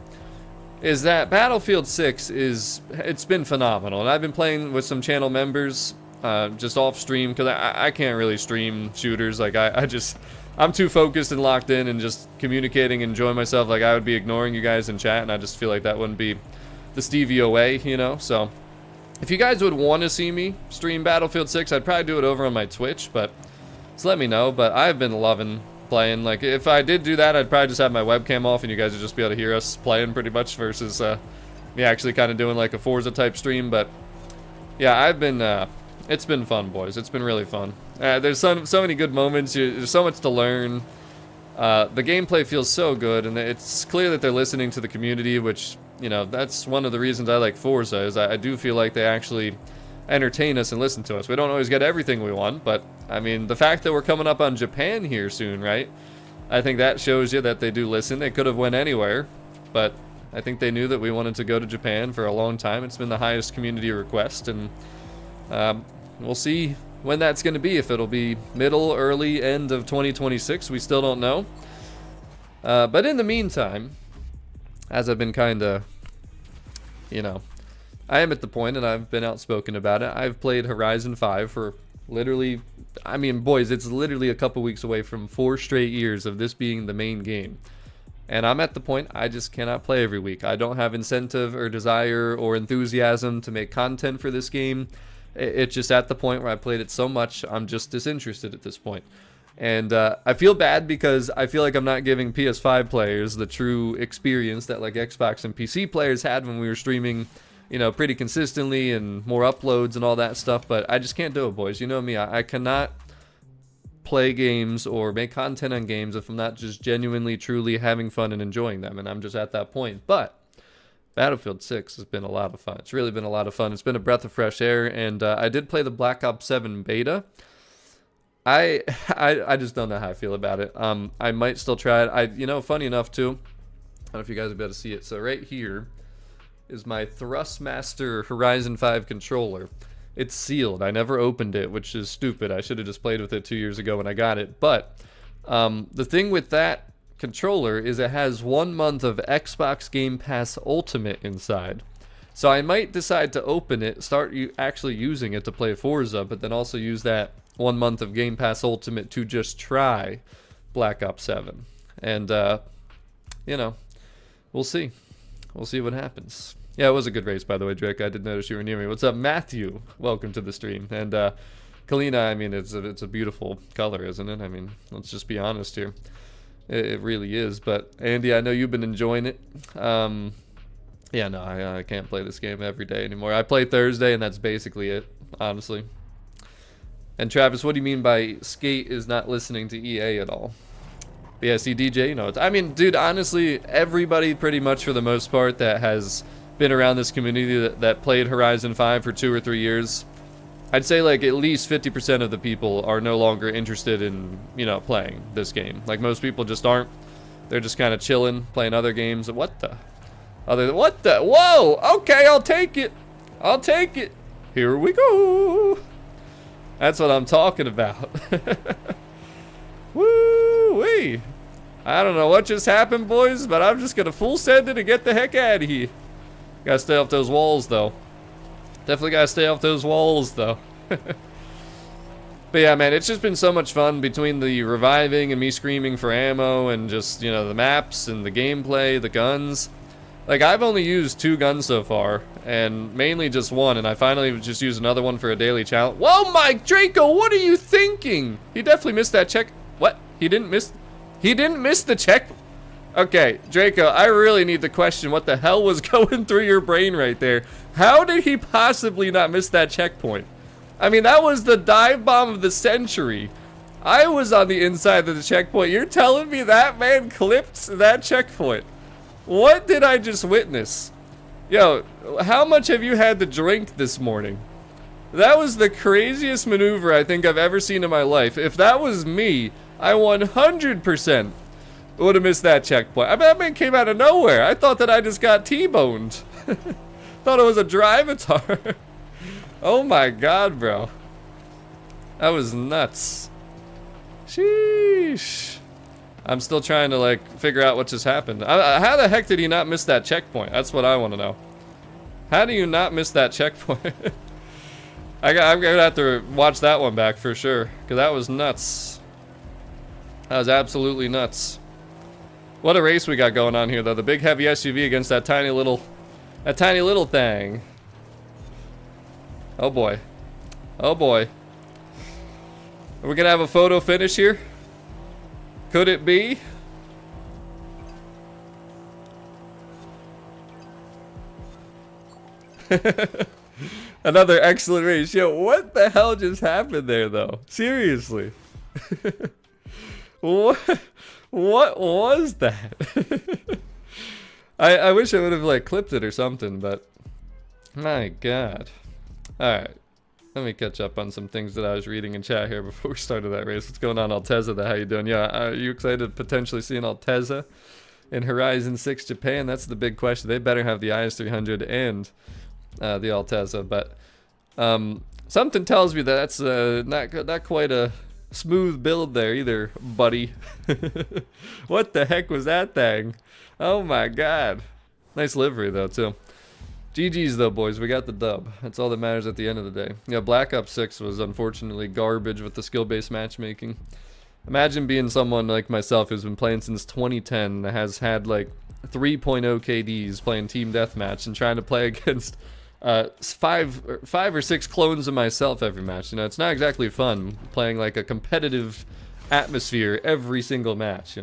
is that Battlefield 6 it's been phenomenal, and I've been playing with some channel members just off stream because I can't really stream shooters. Like, I'm too focused and locked in and just communicating and enjoying myself. Like, I would be ignoring you guys in chat, and I just feel like that wouldn't be the Stevie way, you know. So if you guys would want to see me stream Battlefield 6, I'd probably do it over on my Twitch, but just let me know. But I've been loving playing. Like, if I did do that, I'd probably just have my webcam off and you guys would just be able to hear us playing pretty much versus me actually kind of doing like a Forza type stream. But yeah, it's been fun, boys. It's been really fun. There's so many good moments. There's so much to learn. The gameplay feels so good, and it's clear that they're listening to the community, which, you know, that's one of the reasons I like Forza, is I do feel like they actually entertain us and listen to us. We don't always get everything we want, but, I mean, the fact that we're coming up on Japan here soon, right? I think that shows you that they do listen. They could have went anywhere, but I think they knew that we wanted to go to Japan for a long time. It's been the highest community request, and we'll see when that's going to be. If it'll be middle, early, end of 2026, we still don't know. But in the meantime, as I've been kind of, you know, I am at the point, and I've been outspoken about it, I've played Horizon 5 for literally, I mean, boys, it's literally a couple weeks away from 4 straight years of this being the main game. And I'm at the point I just cannot play every week. I don't have incentive or desire or enthusiasm to make content for this game. It's just at the point where I played it so much, I'm just disinterested at this point. And I feel bad because I feel like I'm not giving PS5 players the true experience that like Xbox and PC players had when we were streaming, you know, pretty consistently and more uploads and all that stuff. But I just can't do it, boys. You know me, I cannot play games or make content on games if I'm not just genuinely, truly having fun and enjoying them. And I'm just at that point. But Battlefield 6 has been a lot of fun. It's really been a lot of fun. It's been a breath of fresh air. And I did play the Black Ops 7 beta. I just don't know how I feel about it. I might still try it. Funny enough too, I don't know if you guys will be able to see it. So right here is my Thrustmaster Horizon 5 controller. It's sealed. I never opened it, which is stupid. I should have just played with it 2 years ago when I got it. But the thing with that controller is it has 1 month of Xbox Game Pass Ultimate inside. So I might decide to open it, start actually using it to play Forza, but then also use that 1 month of Game Pass Ultimate to just try Black Ops 7. And, we'll see. We'll see what happens. Yeah, it was a good race, by the way, Drake. I did notice you were near me. What's up, Matthew? Welcome to the stream. And Kalina, I mean, it's a beautiful color, isn't it? I mean, let's just be honest here. It really is. But Andy, I know you've been enjoying it. Yeah, no, I can't play this game every day anymore. I play Thursday, and that's basically it, honestly. And Travis, what do you mean by Skate is not listening to EA at all? But yeah, see, DJ, I mean, dude, honestly, everybody pretty much for the most part that has been around this community that played Horizon 5 for 2 or 3 years, I'd say like at least 50% of the people are no longer interested in, playing this game. Like most people just aren't. They're just kind of chilling, playing other games. What the? Whoa! Okay, I'll take it. I'll take it. Here we go. That's what I'm talking about. Woo-wee. I don't know what just happened, boys, but I'm just gonna full send it and get the heck out of here. Gotta stay off those walls, though. Definitely gotta stay off those walls, though. But yeah, man, it's just been so much fun between the reviving and me screaming for ammo and just, the maps and the gameplay, the guns. Like, I've only used 2 guns so far, and mainly just 1, and I finally just used another one for a daily challenge. Whoa, Mike Draco, what are you thinking? He definitely missed that check. What? He didn't miss the check? Okay, Draco, I really need to question what the hell was going through your brain right there. How did he possibly not miss that checkpoint? I mean, that was the dive bomb of the century. I was on the inside of the checkpoint. You're telling me that man clipped that checkpoint? What did I just witness? Yo, how much have you had to drink this morning? That was the craziest maneuver I think I've ever seen in my life. If that was me, I 100% would have missed that checkpoint. I mean, that man came out of nowhere. I thought that I just got T-boned. Thought it was a drive-atar. Oh my god, bro. That was nuts. Sheesh. I'm still trying to, figure out what just happened. How the heck did he not miss that checkpoint? That's what I want to know. How do you not miss that checkpoint? I'm gonna have to watch that one back for sure, because that was nuts. That was absolutely nuts. What a race we got going on here, though. The big heavy SUV against that tiny little thing. Oh boy. Oh boy. Are we gonna have a photo finish here? Could it be? Another excellent race. Yo, what the hell just happened there, though? Seriously. What was that? I wish I would have, clipped it or something, but... My god. Alright. Let me catch up on some things that I was reading in chat here before we started that race. What's going on, Alteza? How you doing? Yeah, are you excited to potentially see an Alteza in Horizon 6 Japan? That's the big question. They better have the IS-300 and the Alteza, but something tells me that that's not quite a smooth build there either, buddy. What the heck was that thing? Oh my god. Nice livery, though, too. GG's though, boys. We got the dub. That's all that matters at the end of the day. Yeah, Black Ops 6 was unfortunately garbage with the skill-based matchmaking. Imagine being someone like myself who's been playing since 2010, that has had 3.0 KDs playing team deathmatch and trying to play against 5 or 6 clones of myself every match. It's not exactly fun playing a competitive atmosphere every single match,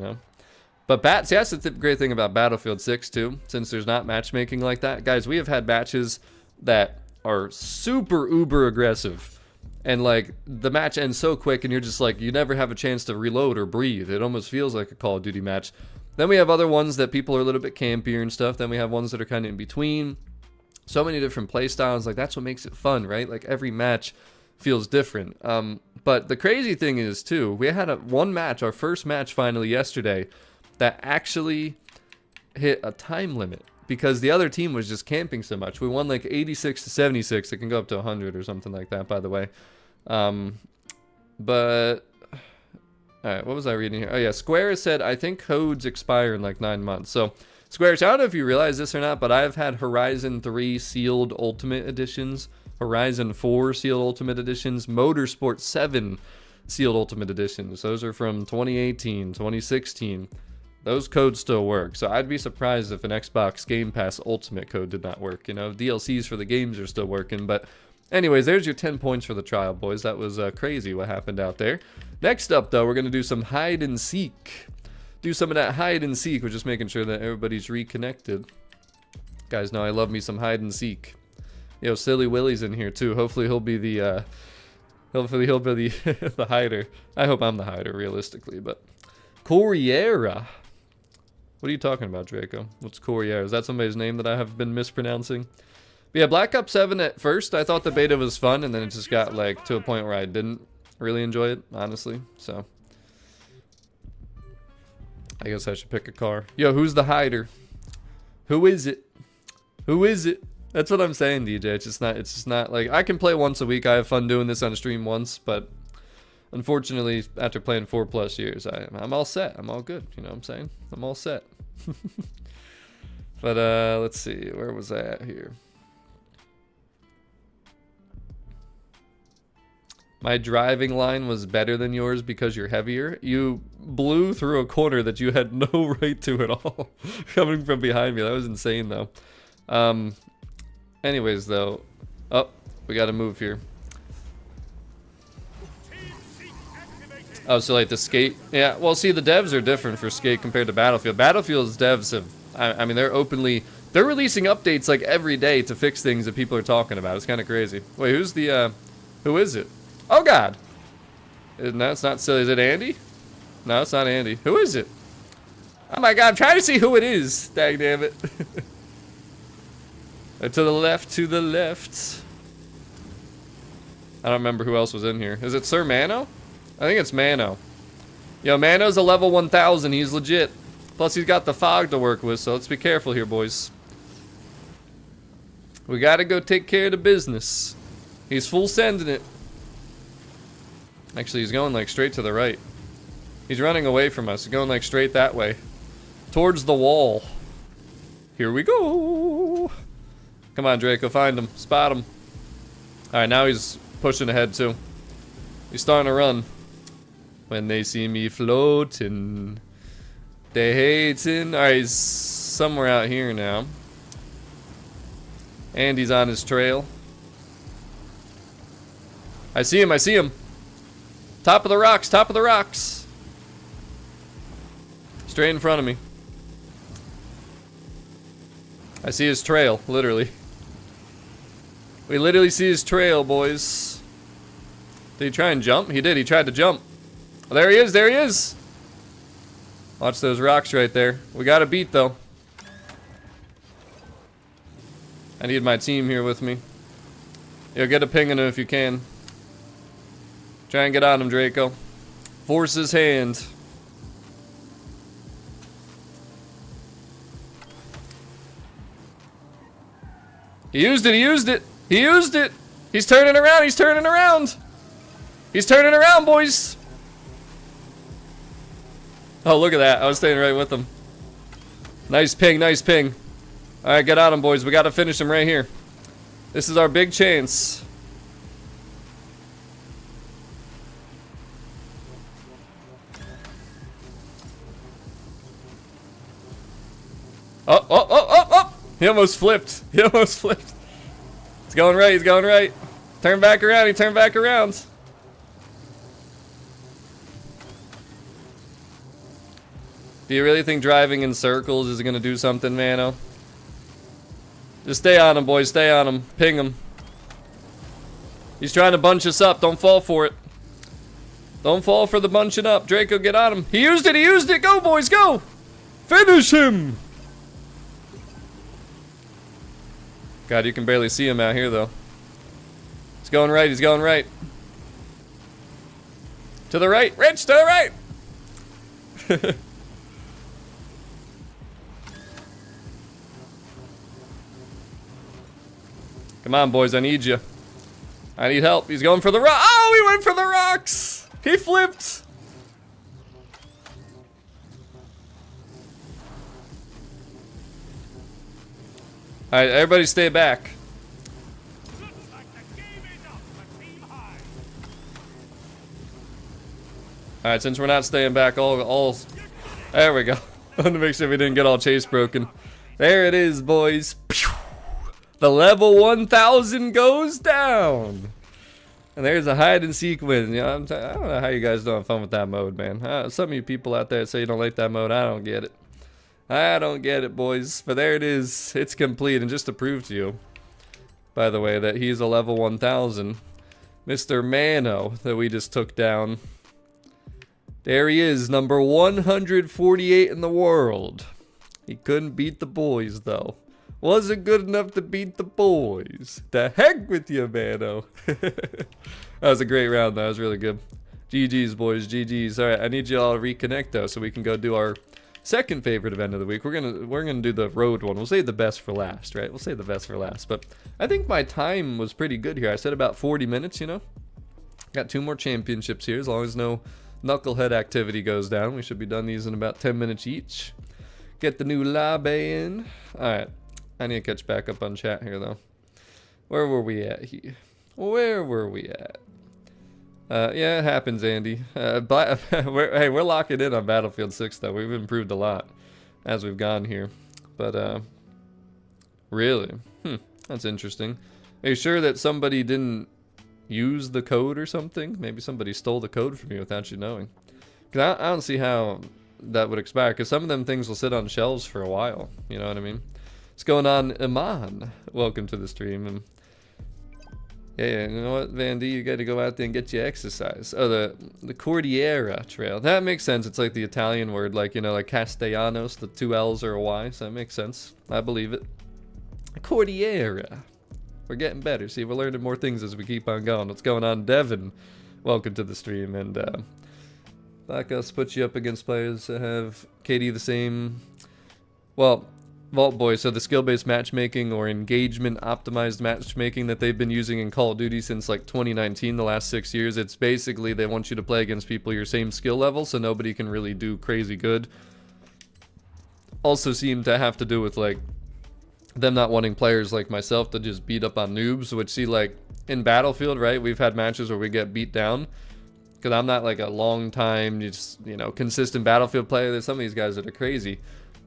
But see, that's the great thing about Battlefield 6 too, since there's not matchmaking like that. Guys, we have had matches that are super uber aggressive. And like the match ends so quick and you're just like, you never have a chance to reload or breathe. It almost feels like a Call of Duty match. Then we have other ones that people are a little bit campier and stuff. Then we have ones that are kind of in between. So many different play styles. Like that's what makes it fun, right? Like every match feels different. But the crazy thing is too, we had one match, our first match finally yesterday, that actually hit a time limit because the other team was just camping so much. We won like 86 to 76. It can go up to 100 or something like that, by the way. But all right, what was I reading here? Oh yeah, Square has said, I think codes expire in like 9 months. So Square, I don't know if you realize this or not, but I've had Horizon 3 sealed Ultimate Editions, Horizon 4 sealed Ultimate Editions, Motorsport 7 sealed Ultimate Editions. Those are from 2018, 2016. Those codes still work. So I'd be surprised if an Xbox Game Pass Ultimate code did not work. You know, DLCs for the games are still working, but anyways, there's your 10 points for the trial, boys. That was crazy what happened out there. Next up, though, we're going to do some hide and seek. Do some of that hide and seek. We're just making sure that everybody's reconnected. Guys know I love me some hide and seek. Yo, Silly Willy's in here, too. Hopefully he'll be the, the hider. I hope I'm the hider, realistically, but... Corriera. What are you talking about, Draco? What's Corriera? Is that somebody's name that I have been mispronouncing? But yeah, Black Ops 7 at first, I thought the beta was fun, and then it just got, like, to a point where I didn't really enjoy it, honestly, so. I guess I should pick a car. Yo, who's the hider? Who is it? Who is it? That's what I'm saying, DJ. It's just not, like, I can play once a week. I have fun doing this on stream once, but unfortunately, after playing 4+ years, I'm all set. I'm all good, you know what I'm saying? I'm all set. But, let's see. Where was I at here? My driving line was better than yours because you're heavier. You blew through a corner that you had no right to at all. Coming from behind me. That was insane, though. Anyways, though. Oh, we gotta move here. Oh, so like the Skate? Yeah, well, see, the devs are different for Skate compared to Battlefield. Battlefield's devs have... I mean, they're releasing updates like every day to fix things that people are talking about. It's kind of crazy. Wait, who's the... Who is it? Oh, God. No, it's not silly. Is it Andy? No, it's not Andy. Who is it? Oh, my God. I'm trying to see who it is. Dang damn it. To the left, to the left. I don't remember who else was in here. Is it Sir Mano? I think it's Mano. Yo, Mano's a level 1000. He's legit. Plus, he's got the fog to work with, so let's be careful here, boys. We gotta go take care of the business. He's full sending it. Actually, he's going like straight to the right. He's running away from us. He's going like straight that way. Towards the wall. Here we go. Come on, Draco. Find him. Spot him. Alright, now he's pushing ahead too. He's starting to run. When they see me floating, they hating. Alright, he's somewhere out here now. And he's on his trail. I see him, I see him. Top of the rocks, top of the rocks. Straight in front of me. I see his trail, literally. We literally see his trail, boys. Did he try and jump? He did, he tried to jump. Oh, there he is, there he is. Watch those rocks right there. We got a beat, though. I need my team here with me. Yo, get a ping on him if you can. Try and get on him, Draco. Force his hand. He used it, he used it. He used it. He's turning around, he's turning around. He's turning around, boys. Oh, look at that. I was staying right with him. Nice ping, nice ping. Alright, get on him, boys. We gotta finish him right here. This is our big chance. Oh, oh, oh, oh, oh! He almost flipped. He almost flipped. He's going right, he's going right. Turn back around, he turned back around. Do you really think driving in circles is gonna do something, Mano? Just stay on him, boys, stay on him. Ping him. He's trying to bunch us up. Don't fall for it. Don't fall for the bunching up. Draco, get on him. He used it. He used it. Go, boys. Go. Finish him. God, you can barely see him out here, though. He's going right. He's going right. To the right. Rich, to the right. Come on, boys. I need you. I need help. He's going for the rock. Oh, he went for the rocks. He flipped. All right, everybody stay back. All right, since we're not staying back, all there we go. I wanted to make sure we didn't get all chase broken. There it is, boys. The level 1000 goes down. And there's a hide and seek win. You know, I don't know how you guys don't have fun with that mode, man. Some of you people out there say you don't like that mode. I don't get it. I don't get it, boys. But there it is. It's complete. And just to prove to you, by the way, that he's a level 1000, Mr. Mano that we just took down. There he is, number 148 in the world. He couldn't beat the boys, though. Wasn't good enough to beat the boys. The heck with you, Mano. That was a great round, though. That was really good. GG's, boys. GG's. All right, I need you all to reconnect, though, so we can go do our second favorite event of the week. We're gonna do the road one. We'll save the best for last, right? We'll save the best for last. But I think my time was pretty good here. I said about 40 minutes, you know? Got 2 more championships here. As long as no knucklehead activity goes down, we should be done these in about 10 minutes each. Get the new lobby in. All right. I need to catch back up on chat here, though. Where were we at here? Where were we at? Yeah, it happens, Andy. Hey, we're locking in on Battlefield 6, though. We've improved a lot as we've gone here. But, really? That's interesting. Are you sure that somebody didn't use the code or something? Maybe somebody stole the code from you without you knowing. Because I don't see how that would expire, because some of them things will sit on shelves for a while. You know what I mean? What's going on, Iman? Welcome to the stream. And yeah, you know what, Van D, you got to go out there and get your exercise. Oh, the Cordillera Trail. That makes sense. It's like the Italian word, like, you know, like Castellanos. The 2 L's are a Y, so that makes sense. I believe it. Cordillera. We're getting better. See, we're learning more things as we keep on going. What's going on, Devin? Welcome to the stream. And Black Us puts you up against players that have KD the same. Well, Vault Boy, so the skill-based matchmaking or engagement-optimized matchmaking that they've been using in Call of Duty since like 2019, the last 6 years, it's basically they want you to play against people your same skill level, so nobody can really do crazy good. Also seem to have to do with like them not wanting players like myself to just beat up on noobs, which, see, like in Battlefield, right, we've had matches where we get beat down because I'm not like a long time, just, you know, consistent Battlefield player. There's some of these guys that are crazy.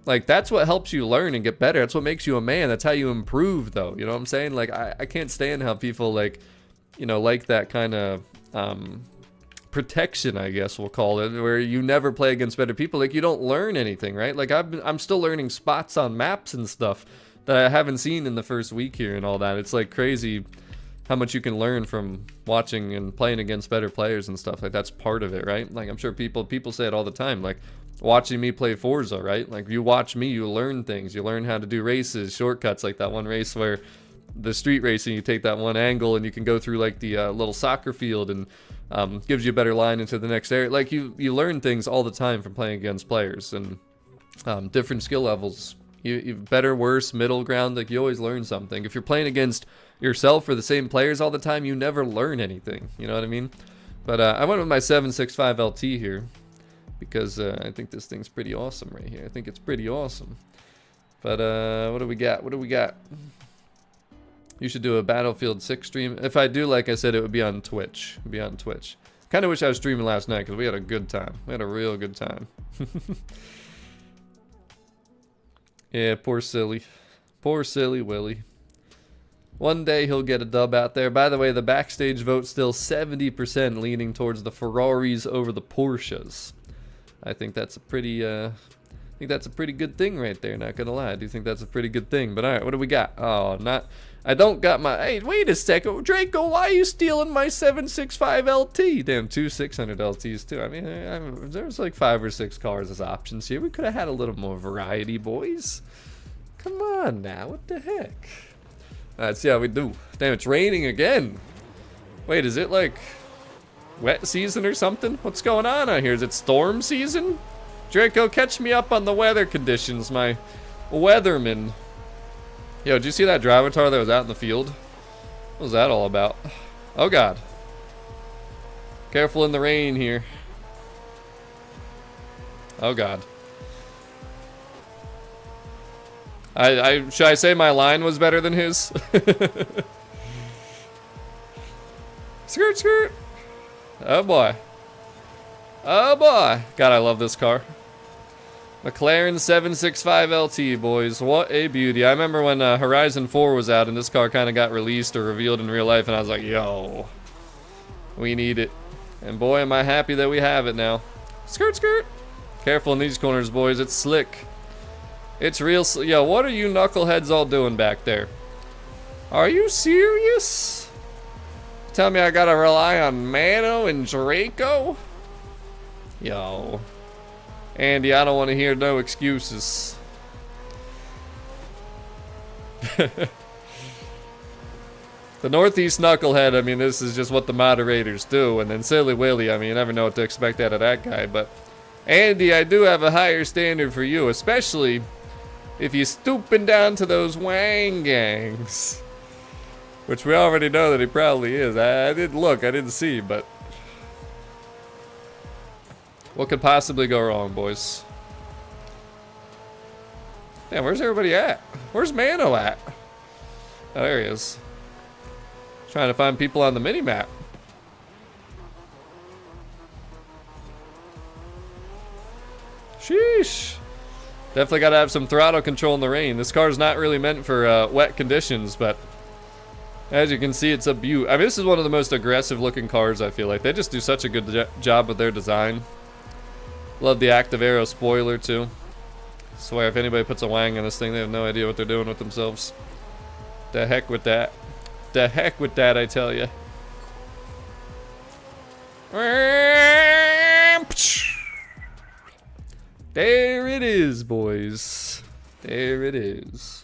Like, that's what helps you learn and get better. That's what makes you a man. That's how you improve, though. You know what I'm saying? Like, I can't stand how people, like, you know, like that kind of protection, I guess we'll call it, where you never play against better people. Like, you don't learn anything, right? Like, I'm still learning spots on maps and stuff that I haven't seen in the first week here and all that. It's, like, crazy how much you can learn from watching and playing against better players and stuff. Like, that's part of it, right? Like, I'm sure people say it all the time, like, watching me play Forza, right? Like, you watch me, you learn things. You learn how to do races, shortcuts, like that one race where the street racing, you take that one angle and you can go through like the little soccer field and gives you a better line into the next area. Like, you learn things all the time from playing against players and different skill levels. You better, worse, middle ground, like, you always learn something. If you're playing against yourself or the same players all the time, you never learn anything. You know what I mean? But I went with my 765 LT here, because I think this thing's pretty awesome right here. I think it's pretty awesome. But what do we got? What do we got? You should do a Battlefield 6 stream. If I do, like I said, it would be on Twitch. It'd be on Twitch. Kind of wish I was streaming last night because we had a good time. We had a real good time. Yeah, poor silly. Poor silly Willie. One day he'll get a dub out there. By the way, the Backstage vote still 70% leaning towards the Ferraris over the Porsches. I think that's a pretty good thing right there, not gonna lie. I do think that's a pretty good thing. But all right, what do we got? Oh, not I don't got my... Hey, wait a second. Draco, why are you stealing my 765 LT? Damn, two 600 LTs, too. I mean, there's like 5 or 6 cars as options here. We could have had a little more variety, boys. Come on now. What the heck? Let's see how we do. Damn, it's raining again. Wait, is it like wet season or something? What's going on out here? Is it storm season? Draco, catch me up on the weather conditions, my weatherman. Yo, did you see that Drivatar that was out in the field? What was that all about? Oh god. Careful in the rain here. Oh god. Should I say my line was better than his? Skirt, skirt. Oh boy. Oh boy. God, I love this car. McLaren 765 LT, boys. What a beauty. I remember when Horizon 4 was out and this car kind of got released or revealed in real life, and I was like, yo, we need it. And boy, am I happy that we have it now. Skirt, skirt. Careful in these corners, boys. It's slick. It's real yo, what are you knuckleheads all doing back there? Are you serious? Tell me I gotta rely on Mano and Draco? Yo. Andy, I don't want to hear no excuses. The Northeast Knucklehead, I mean, this is just what the moderators do. And then Silly Willy, I mean, you never know what to expect out of that guy. But Andy, I do have a higher standard for you, especially if you're stooping down to those Wang gangs. Which we already know that he probably is. I didn't look, I didn't see, but... What could possibly go wrong, boys? Damn, where's everybody at? Where's Mano at? Oh, there he is. Trying to find people on the mini-map. Sheesh. Definitely got to have some throttle control in the rain. This car's not really meant for wet conditions, but as you can see, it's a beaut. I mean, this is one of the most aggressive looking cars, I feel like. They just do such a good job with their design. Love the active arrow spoiler too. Swear if anybody puts a Wang in this thing, they have no idea what they're doing with themselves. The heck with that. The heck with that, I tell you. There it is, boys. There it is.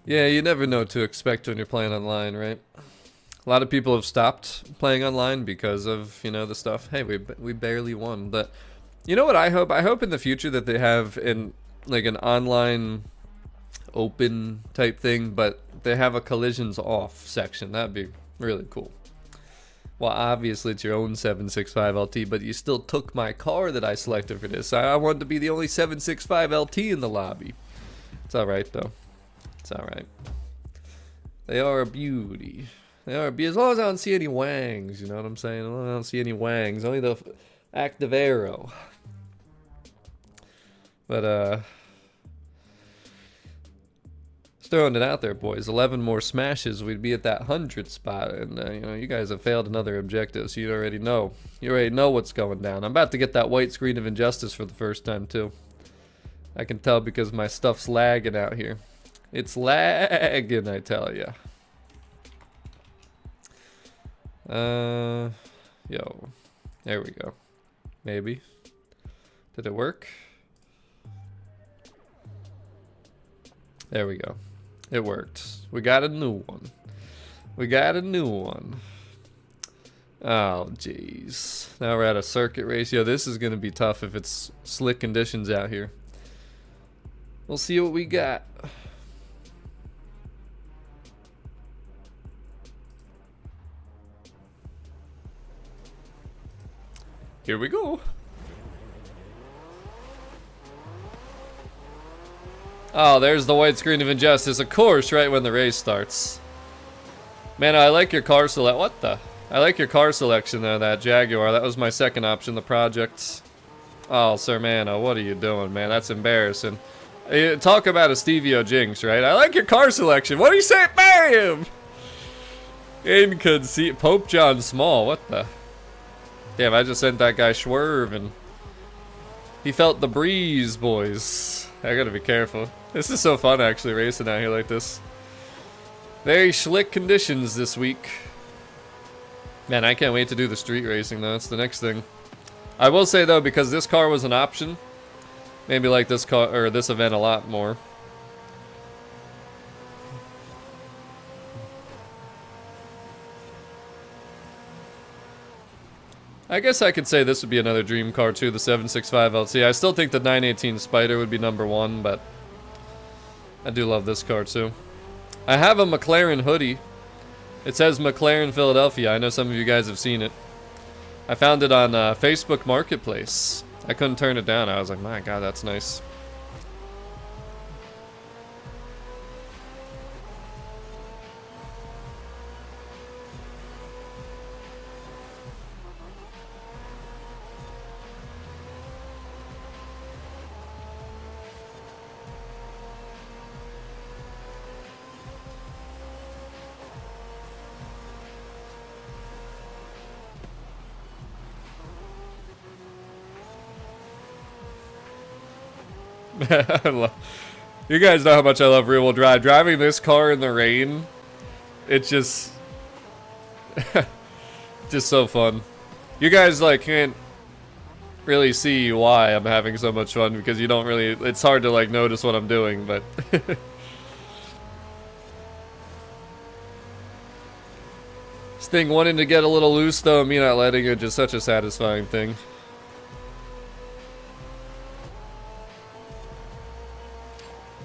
Yeah, you never know what to expect when you're playing online, right? A lot of people have stopped playing online because of, you know, the stuff. Hey, we barely won. But you know what I hope? I hope in the future that they have an online open type thing, but they have a collisions off section. That'd be really cool. Well, obviously it's your own 765 LT, but you still took my car that I selected for this. I wanted to be the only 765 LT in the lobby. It's alright though. It's alright. They are a beauty. They are a beauty. As long as I don't see any Wangs, you know what I'm saying? As long as I don't see any Wangs. Only the active arrow. But, just throwing it out there, boys. 11 more smashes, we'd be at that 100 spot. And, you know, you guys have failed another objective, so you already know. You already know what's going down. I'm about to get that white screen of injustice for the first time, too. I can tell because my stuff's lagging out here. It's lagging, I tell ya. Yo. There we go. Maybe. Did it work? There we go. It worked. We got a new one. We got a new one. Oh, jeez. Now we're at a circuit race. Yo, this is going to be tough if it's slick conditions out here. We'll see what we got. Here we go. Oh, there's the white screen of injustice. Of course, right when the race starts. Man, I like your car select. What the? I like your car selection there, that Jaguar. That was my second option, the project. Oh, Sir Mano, what are you doing, man? That's embarrassing. Talk about a Stevio jinx, right? I like your car selection. What do you say? Marry him! Inconceivable. Pope John Small, what the? Damn, I just sent that guy swerving. He felt the breeze, boys. I gotta be careful. This is so fun, actually, racing out here like this. Very slick conditions this week. Man, I can't wait to do the street racing, though. That's the next thing. I will say, though, because this car was an option, maybe like this car or this event a lot more. I guess I could say this would be another dream car too, the 765 LT. I still think the 918 Spider would be #1, but I do love this car too. I have a McLaren hoodie. It says McLaren Philadelphia. I know some of you guys have seen it. I found it on Facebook Marketplace. I couldn't turn it down. I was like, my God, that's nice. You guys know how much I love rear-wheel drive. Driving this car in the rain, it's just just so fun. You guys like can't really see why I'm having so much fun because you don't really, it's hard to like notice what I'm doing, but this thing wanting to get a little loose though, me not letting it, just such a satisfying thing.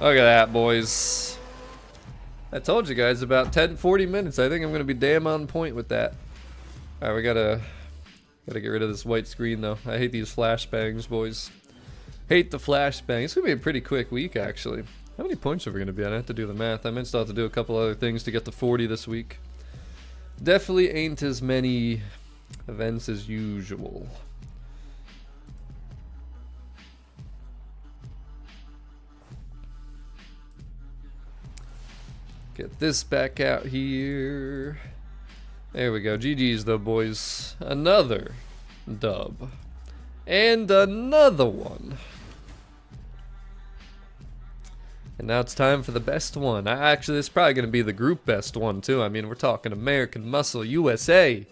Look at that, boys. I told you guys about 40 minutes. I think I'm gonna be damn on point with that. Alright, we gotta get rid of this white screen though. I hate these flashbangs, boys. Hate the flashbang. It's gonna be a pretty quick week, actually. How many points are we gonna be on? I have to do the math. I might still have to do a couple other things to get to 40 this week. Definitely ain't as many events as usual. Get this back out here. There we go. GG's though, boys. Another dub. And another one. And now it's time for the best one. Actually, it's probably going to be the group best one, too. I mean, we're talking American Muscle USA.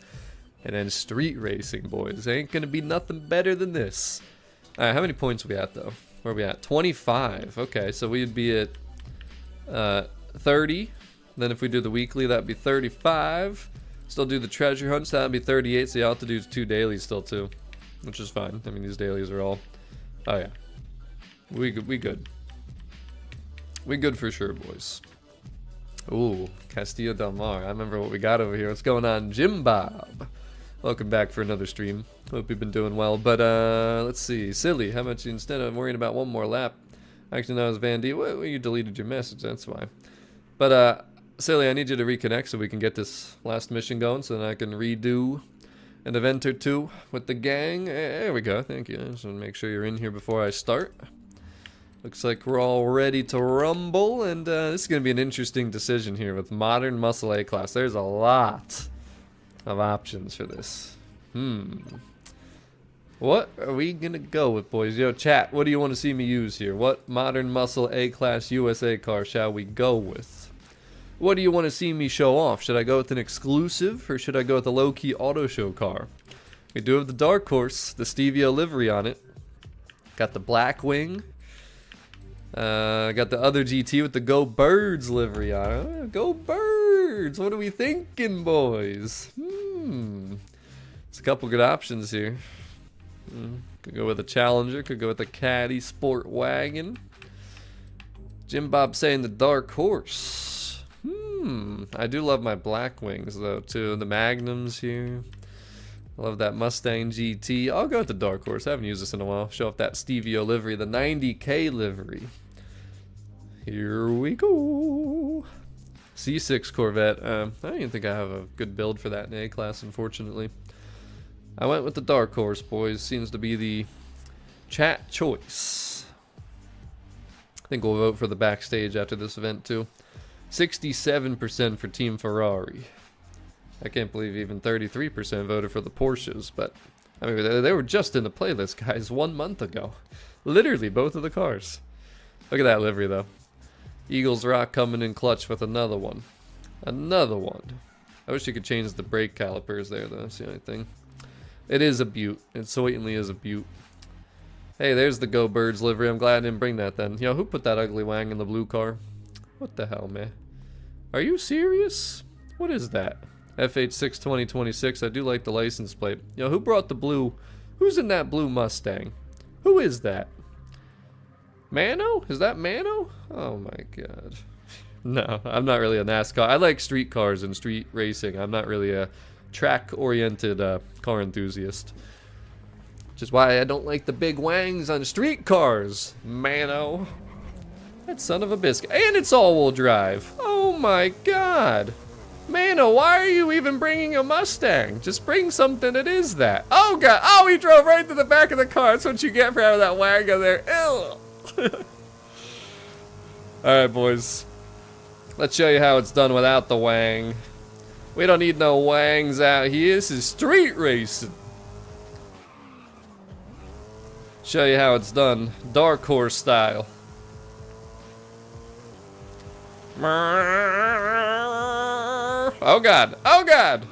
And then street racing, boys. Ain't going to be nothing better than this. Alright, how many points are we at, though? Where are we at? 25. Okay, so we'd be at 30. Then if we do the weekly, that'd be 35. Still do the treasure hunts, that'd be 38. So you have to do 2 dailies still too, which is fine. I mean, these dailies are all, oh yeah, we good. We good for sure, boys. Ooh, Castillo Del Mar. I remember what we got over here. What's going on, Jim Bob? Welcome back for another stream. Hope you've been doing well. But let's see, Silly. How much instead of worrying about one more lap? Actually, no, it was Van D. Well, you deleted your message. That's why. But Silly, I need you to reconnect so we can get this last mission going, so then I can redo an event or two with the gang. There we go. Thank you. I just want to make sure you're in here before I start. Looks like we're all ready to rumble, and this is going to be an interesting decision here with Modern Muscle A-Class. There's a lot of options for this. What are we going to go with, boys? Yo, chat, what do you want to see me use here? What Modern Muscle A-Class USA car shall we go with? What do you want to see me show off? Should I go with an exclusive, or should I go with a low-key auto show car? We do have the Dark Horse, the Stevia livery on it. Got the Black Wing. Got the other GT with the Go Birds livery on it. Go Birds! What are we thinking, boys? It's a couple good options here. Could go with a Challenger, could go with a Caddy Sport Wagon. Jim Bob saying the Dark Horse. I do love my Black Wings though too. The Magnums here. I love that Mustang GT. I'll go with the Dark Horse. I haven't used this in a while. Show off that Stevio livery, the 90K livery. Here we go. C6 Corvette. I don't even think I have a good build for that in A-Class, unfortunately. I went with the Dark Horse, boys. Seems to be the chat choice. I think we'll vote for the Backstage after this event, too. 67% for Team Ferrari. I can't believe even 33% voted for the Porsches, but I mean, they were just in the playlist, guys, 1 month ago. Literally, both of the cars. Look at that livery, though. Eagles Rock coming in clutch with another one. Another one. I wish you could change the brake calipers there, though. That's the only thing. It is a beaut. It certainly is a beaut. Hey, there's the Go Birds livery. I'm glad I didn't bring that then. Yo, who put that ugly wang in the blue car? What the hell, man? Are you serious? What is that? FH6 2026. I do like the license plate. Yo, who brought the blue? Who's in that blue Mustang? Who is that? Mano? Is that Mano? Oh my god. No, I'm not really a NASCAR. I like street cars and street racing. I'm not really a track-oriented car enthusiast. Which is why I don't like the big wangs on street cars, Mano. That son of a biscuit. And it's all-wheel drive. Oh my god. Mano, why are you even bringing a Mustang? Just bring something that is that. Oh god. Oh, he drove right to the back of the car. That's what you get for having that wang on there. Ew. Alright, boys. Let's show you how it's done without the wang. We don't need no wangs out here. This is street racing. Show you how it's done. Dark horse style. Oh god. Oh god.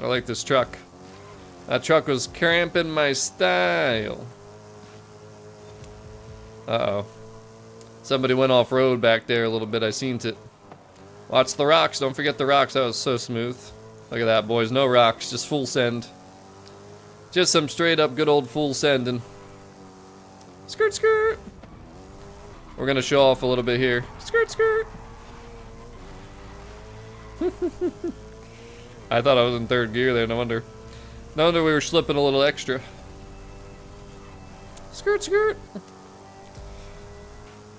I like this truck. That truck was cramping my style. Uh-oh. Somebody went off-road back there a little bit. I seen it. Watch the rocks. Don't forget the rocks. That was so smooth. Look at that, boys. No rocks. Just full send. Just some straight-up good old full sending. Skirt, skirt. We're going to show off a little bit here. Skirt, skirt. I thought I was in third gear there. No wonder. No wonder we were slipping a little extra. Skirt, skirt.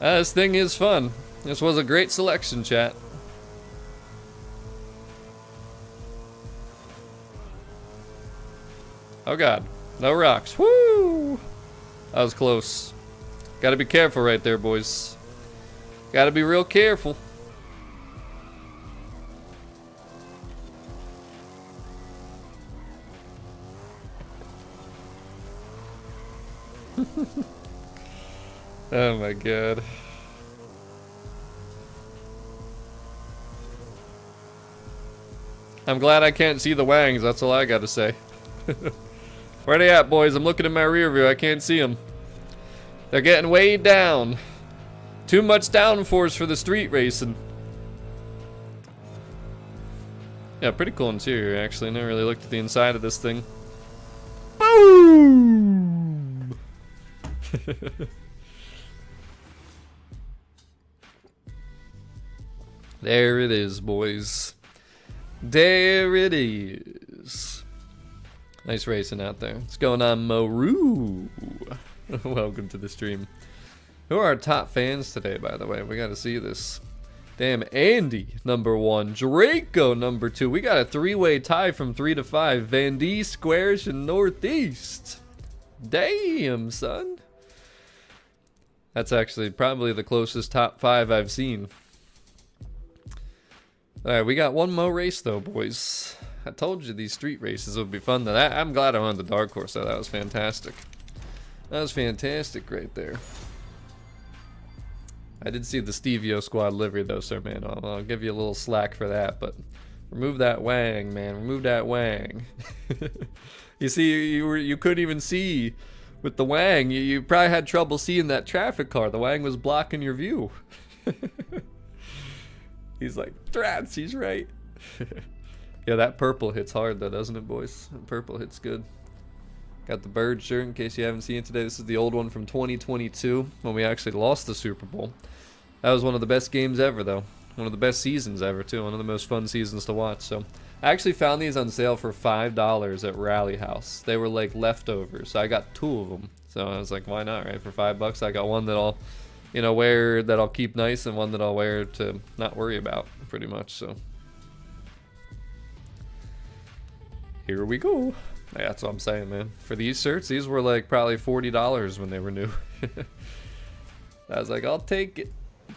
This thing is fun. This was a great selection, chat. Oh god. No rocks. Woo! That was close. Gotta be careful right there, boys. Gotta be real careful. Oh my god. I'm glad I can't see the wangs, that's all I gotta say. Where they at, boys? I'm looking in my rear view, I can't see them. They're getting way down. Too much downforce for the street racing. Yeah, pretty cool interior actually. Never really looked at the inside of this thing. Boom! There it is, boys. There it is. Nice racing out there. What's going on, Moru? Welcome to the stream. Who are our top fans today, by the way? We got to see this. Damn, Andy, #1. Draco, #2. We got a three-way tie from 3 to 5. Van D, Squarish, and Northeast. Damn, son. That's actually probably the closest top 5 I've seen. Alright, we got one more race though, boys. I told you these street races would be fun. I'm glad I won the dark horse though. That was fantastic. That was fantastic right there. I did see the Stevio squad livery though, sir, man. I'll give you a little slack for that, but remove that wang, man. Remove that wang. You see, you couldn't even see with the wang. You probably had trouble seeing that traffic car. The wang was blocking your view. He's like, Drats, he's right. Yeah, that purple hits hard though, doesn't it, boys? That purple hits good. Got the bird shirt in case you haven't seen it today. This is the old one from 2022 when we actually lost the Super Bowl. That was one of the best games ever though. One of the best seasons ever too. One of the most fun seasons to watch. So I actually found these on sale for $5 at Rally House. They were like leftovers. So I got 2 of them. So I was like, why not, right? For $5 I got one that I'll, you know, wear, that I'll keep nice, and one that I'll wear to not worry about pretty much. So here we go. Yeah, that's what I'm saying, man. For these shirts, these were like probably $40 when they were new. I was like, I'll take it.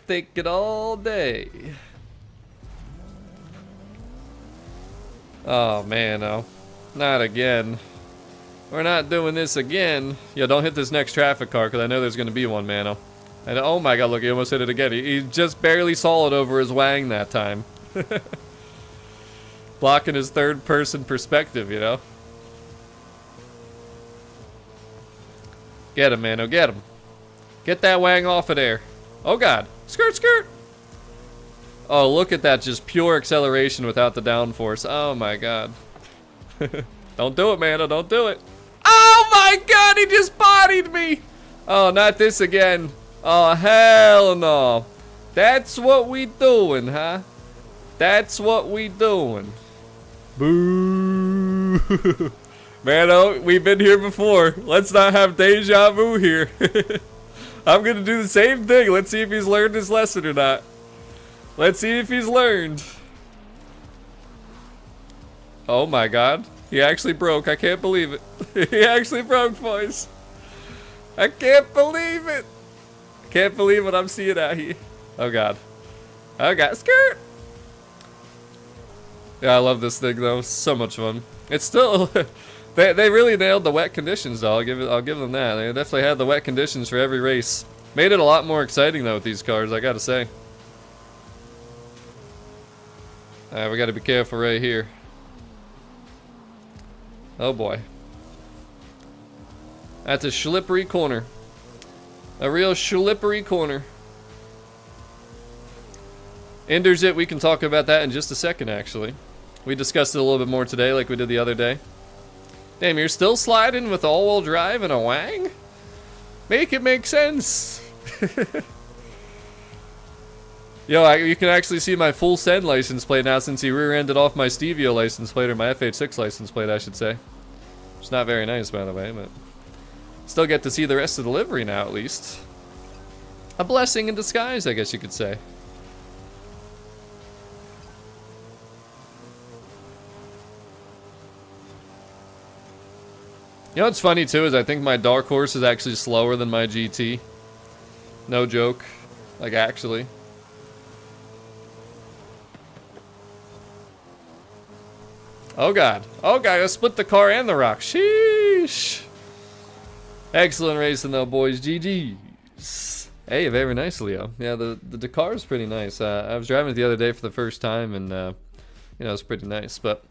Take it all day. Oh, man, no. Not again. We're not doing this again. Yo, don't hit this next traffic car, because I know there's going to be one, man. And oh my god, look, he almost hit it again. He just barely saw it over his wang that time. Blocking his third-person perspective, you know? Get him, man. Oh, get him. Get that wang off of there. Oh, God. Skirt, skirt. Oh, look at that. Just pure acceleration without the downforce. Oh, my God. Don't do it, man. Oh, don't do it. Oh, my God. He just bodied me. Oh, not this again. Oh, hell no. That's what we doing, huh? That's what we doing. Boo. Man, oh, we've been here before. Let's not have deja vu here. I'm gonna do the same thing. Let's see if he's learned his lesson or not. Let's see if he's learned. Oh my god. He actually broke. I can't believe it. He actually broke, boys. I can't believe it. Can't believe what I'm seeing out here. Oh god. Oh god. Skirt. Yeah, I love this thing though. So much fun. It's still they really nailed the wet conditions though. I'll give them that. They definitely had the wet conditions for every race. Made it a lot more exciting though with these cars, I gotta say. We gotta be careful right here. Oh boy. That's a slippery corner. A real slippery corner. Ender's it. We can talk about that in just a second, actually. We discussed it a little bit more today, like we did the other day. Damn, you're still sliding with all-wheel drive and a wang? Make it make sense. Yo, you can actually see my full send license plate now since he rear-ended off my Stevio license plate, or my FH6 license plate, I should say. It's not very nice, by the way, but still get to see the rest of the livery now, at least. A blessing in disguise, I guess you could say. You know what's funny too is I think my Dark Horse is actually slower than my GT. No joke. Like, actually. Oh god. Oh god, I split the car and the rock. Sheesh. Excellent racing though, boys. GG's. Hey, very nice, Leo. Yeah, the Dakar is pretty nice. I was driving it the other day for the first time, and you know, it's pretty nice. But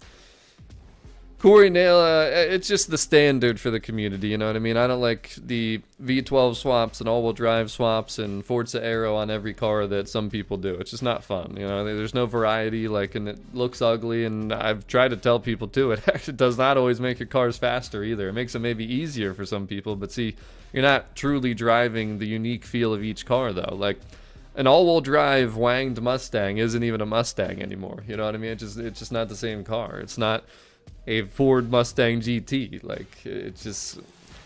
Corey Nail, it's just the standard for the community, you know what I mean? I don't like the V12 swaps and all-wheel drive swaps and Forza Aero on every car that some people do. It's just not fun, you know? There's no variety, like, and it looks ugly, and I've tried to tell people too, it actually does not always make your cars faster either. It makes them maybe easier for some people, but see, you're not truly driving the unique feel of each car, though. Like, an all-wheel drive wanged Mustang isn't even a Mustang anymore, you know what I mean? It's just not the same car. It's not a Ford Mustang GT. Like, it's just,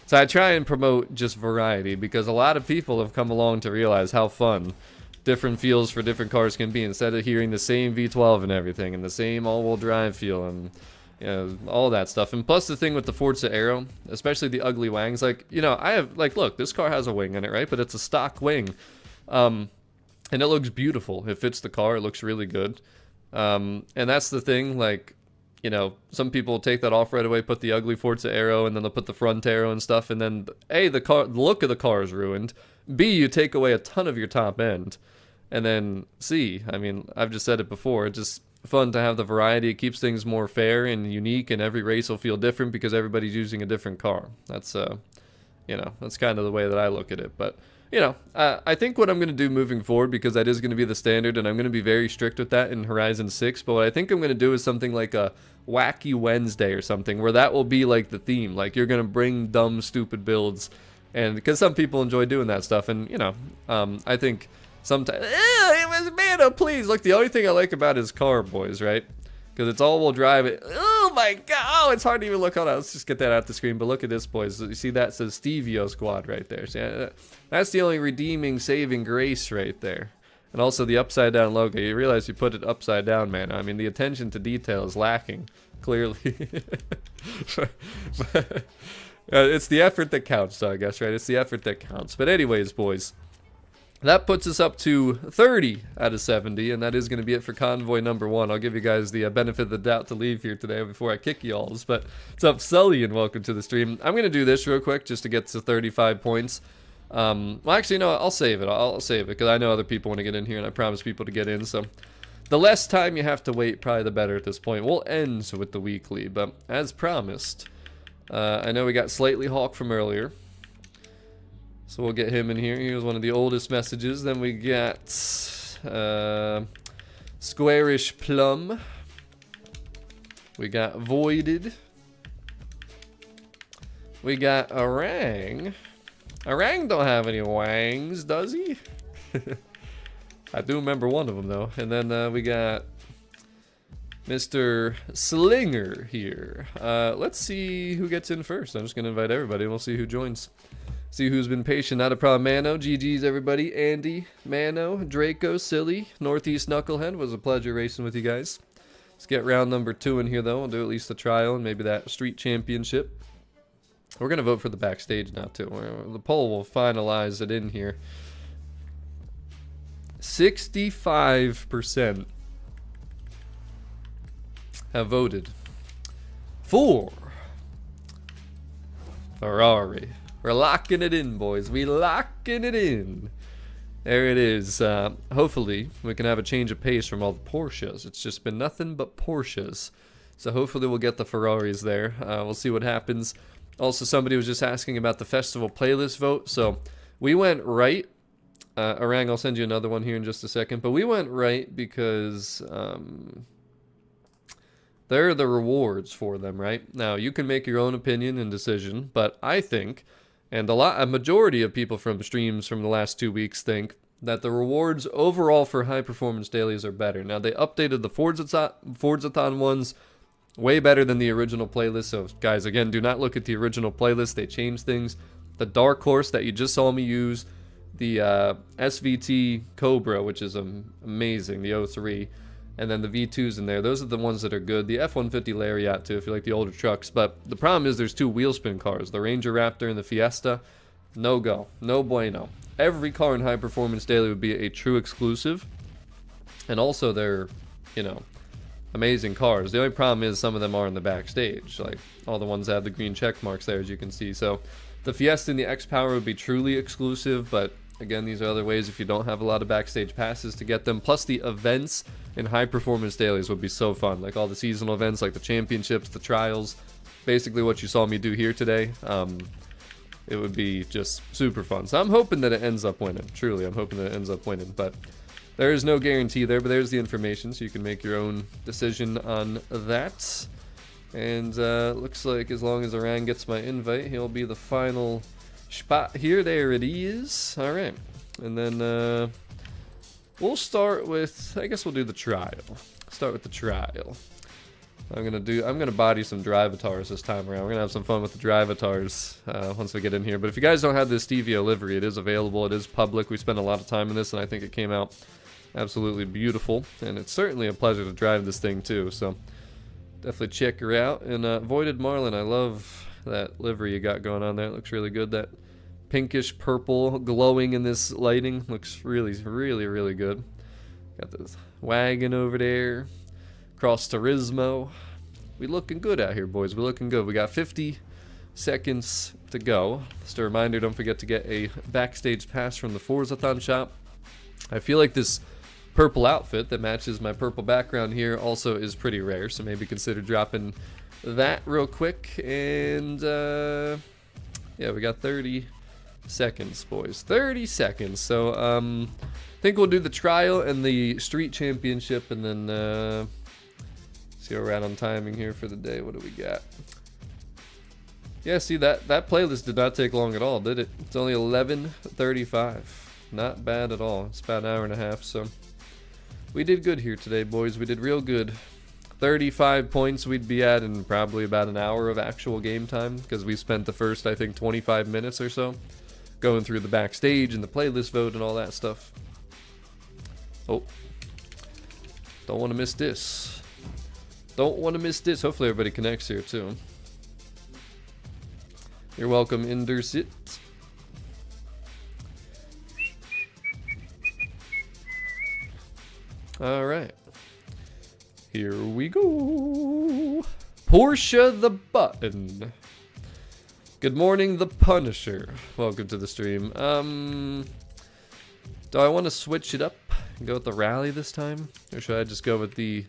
so I try and promote just variety, because a lot of people have come along to realize how fun different feels for different cars can be, instead of hearing the same V12 and everything and the same all-wheel drive feel and, you know, all that stuff. And plus the thing with the Forza Aero, especially the ugly wangs, like, you know, I have, like, look, this car has a wing in it, right? But it's a stock wing, and it looks beautiful. It fits the car. It looks really good. And that's the thing, like, you know, some people take that off right away, put the ugly Forza Aero, and then they'll put the front aero and stuff, and then A, the look of the car is ruined. B, you take away a ton of your top end. And then C, I mean, I've just said it before, it's just fun to have the variety. It keeps things more fair and unique, and every race will feel different because everybody's using a different car. That's, you know, that's kind of the way that I look at it. But, you know, I think what I'm going to do moving forward, because that is going to be the standard, and I'm going to be very strict with that in Horizon 6, but what I think I'm going to do is something like a Wacky Wednesday or something, where that will be like the theme. Like, you're going to bring dumb, stupid builds, and because some people enjoy doing that stuff, and, you know, I think sometimes, it was, man, oh, please, look, the only thing I like about his car, boys, right? Because it's all-wheel drive. Oh my god, oh, it's hard to even look. Hold on, let's just get that out the screen. But look at this, boys. You see that says Stevio Squad right there. See, that's the only redeeming, saving grace right there. And also the upside down logo. You realize you put it upside down, man. I mean, the attention to detail is lacking, clearly. But, it's the effort that counts, I guess, right? It's the effort that counts. But anyways, boys, That puts us up to 30 out of 70, and that is going to be it for Convoy number 1. I'll give you guys the benefit of the doubt to leave here today before I kick y'alls. But what's up, Sully, and welcome to the stream. I'm going to do this real quick just to get to 35 points. Well, actually, no, I'll save it. I'll save it because I know other people want to get in here, and I promise people to get in. So the less time you have to wait, probably the better at this point. We'll end with the weekly, but as promised, I know we got Slightly Hawk from earlier. So we'll get him in here. He was one of the oldest messages. Then we got Squarish Plum. We got Voided. We got Orang. Orang don't have any wangs, does he? I do remember one of them though. And then we got Mr. Slinger here. Let's see who gets in first. I'm just gonna invite everybody and we'll see who joins. See who's been patient. Not a problem. Mano, GG's everybody. Andy, Mano, Draco, Silly, Northeast Knucklehead. Was a pleasure racing with you guys. Let's get round number 2 in here though. We'll do at least the trial and maybe that street championship. We're gonna vote for the backstage now too. The poll will finalize it in here. 65% have voted for Ferrari. We're locking it in, boys. We locking it in. There it is. Hopefully, we can have a change of pace from all the Porsches. It's just been nothing but Porsches. So hopefully we'll get the Ferraris there. We'll see what happens. Also, somebody was just asking about the festival playlist vote. So we went right. Orang, I'll send you another one here in just a second. But we went right because there are the rewards for them, right? Now, you can make your own opinion and decision. But I think... and a majority of people from streams from the last 2 weeks think that the rewards overall for high performance dailies are better. Now they updated the Forzathon ones way better than the original playlist. So guys, again, do not look at the original playlist. They changed things. The Dark Horse that you just saw me use, the SVT Cobra, which is amazing, the 03. And then the V2s in there. Those are the ones that are good. The F-150 Lariat, too, if you like the older trucks. But the problem is there's 2 wheel spin cars. The Ranger Raptor and the Fiesta. No go. No bueno. Every car in High Performance Daily would be a true exclusive. And also they're, you know, amazing cars. The only problem is some of them are in the backstage. Like, all the ones that have the green check marks there, as you can see. So, the Fiesta and the X-Power would be truly exclusive, but... again, these are other ways if you don't have a lot of backstage passes to get them. Plus, the events in High Performance Dailies would be so fun. Like all the seasonal events, like the championships, the trials. Basically what you saw me do here today. It would be just super fun. So I'm hoping that it ends up winning. Truly, I'm hoping that it ends up winning. But there is no guarantee there, but there's the information. So you can make your own decision on that. And looks like as long as Orang gets my invite, he'll be the final... spot here. There it is. All right, and then we'll start with, I guess we'll do the trial. Start with the trial. I'm gonna body some drivatars this time around. We're gonna have some fun with the drivatars once we get in here. But if you guys don't have this Stevia livery, it is available. It is public. We spent a lot of time in this, and I think it came out absolutely beautiful. And it's certainly a pleasure to drive this thing too. So definitely check her out. And Voided Marlin, I love that livery you got going on there. It looks really good. That pinkish purple glowing in this lighting looks really, really, really good. Got this wagon over there. Cross Turismo. We looking good out here, boys. We're looking good. We got 50 seconds to go. Just a reminder, don't forget to get a backstage pass from the Forzathon shop. I feel like this purple outfit that matches my purple background here also is pretty rare, so maybe consider dropping that real quick. And yeah, we got 30 seconds, boys. 30 seconds. So I think we'll do the trial and the street championship, and then see where we're at on timing here for the day. What do we got? Yeah, see, that playlist did not take long at all, did it? It's only 11:35. Not bad at all. It's about an hour and a half, so we did good here today, boys. We did real good. 35 points we'd be at in probably about an hour of actual game time, because we spent the first, I think, 25 minutes or so going through the backstage and the playlist vote and all that stuff. Oh, don't want to miss this. Don't want to miss this. Hopefully everybody connects here too. You're welcome, Indersit. All right. Here we go. Porsche the Button. Good morning, the Punisher. Welcome to the stream. Do I want to switch it up and go with the rally this time? Or should I just go with the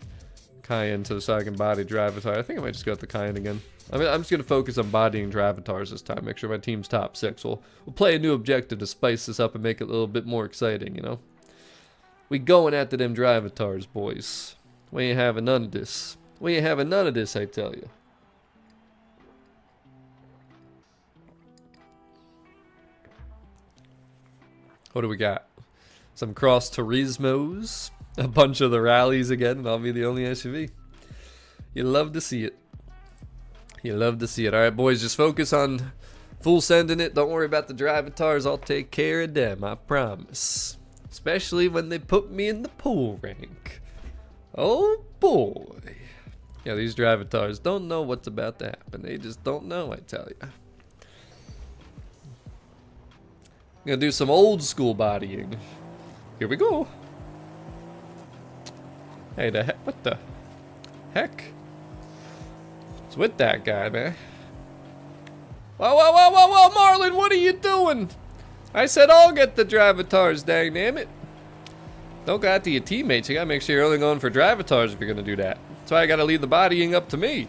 Cayenne so I can body Drivatar? I think I might just go with the Cayenne again. I mean, I'm just going to focus on bodying Drivatars this time. Make sure my team's top 6. We'll play a new objective to spice this up and make it a little bit more exciting, you know? We going after them Drivatars, boys. We ain't having none of this. We ain't having none of this, I tell you. What do we got? Some cross Turismos. A bunch of the rallies again, and I'll be the only SUV. You love to see it. You love to see it. Alright, boys, just focus on full sending it. Don't worry about the Drivatars. I'll take care of them, I promise. Especially when they put me in the pool rank. Oh, boy. Yeah, these Drivatars don't know what's about to happen. They just don't know, I tell you. I'm gonna do some old school bodying. Here we go. Hey, the heck? What the heck? What's with that guy, man? Whoa, whoa, whoa, whoa, whoa, Marlon, what are you doing? I said I'll get the Drivatars, dang damn it. Don't go out to your teammates. You gotta make sure you're only going for Drivatars if you're gonna do that. That's why I gotta leave the bodying up to me.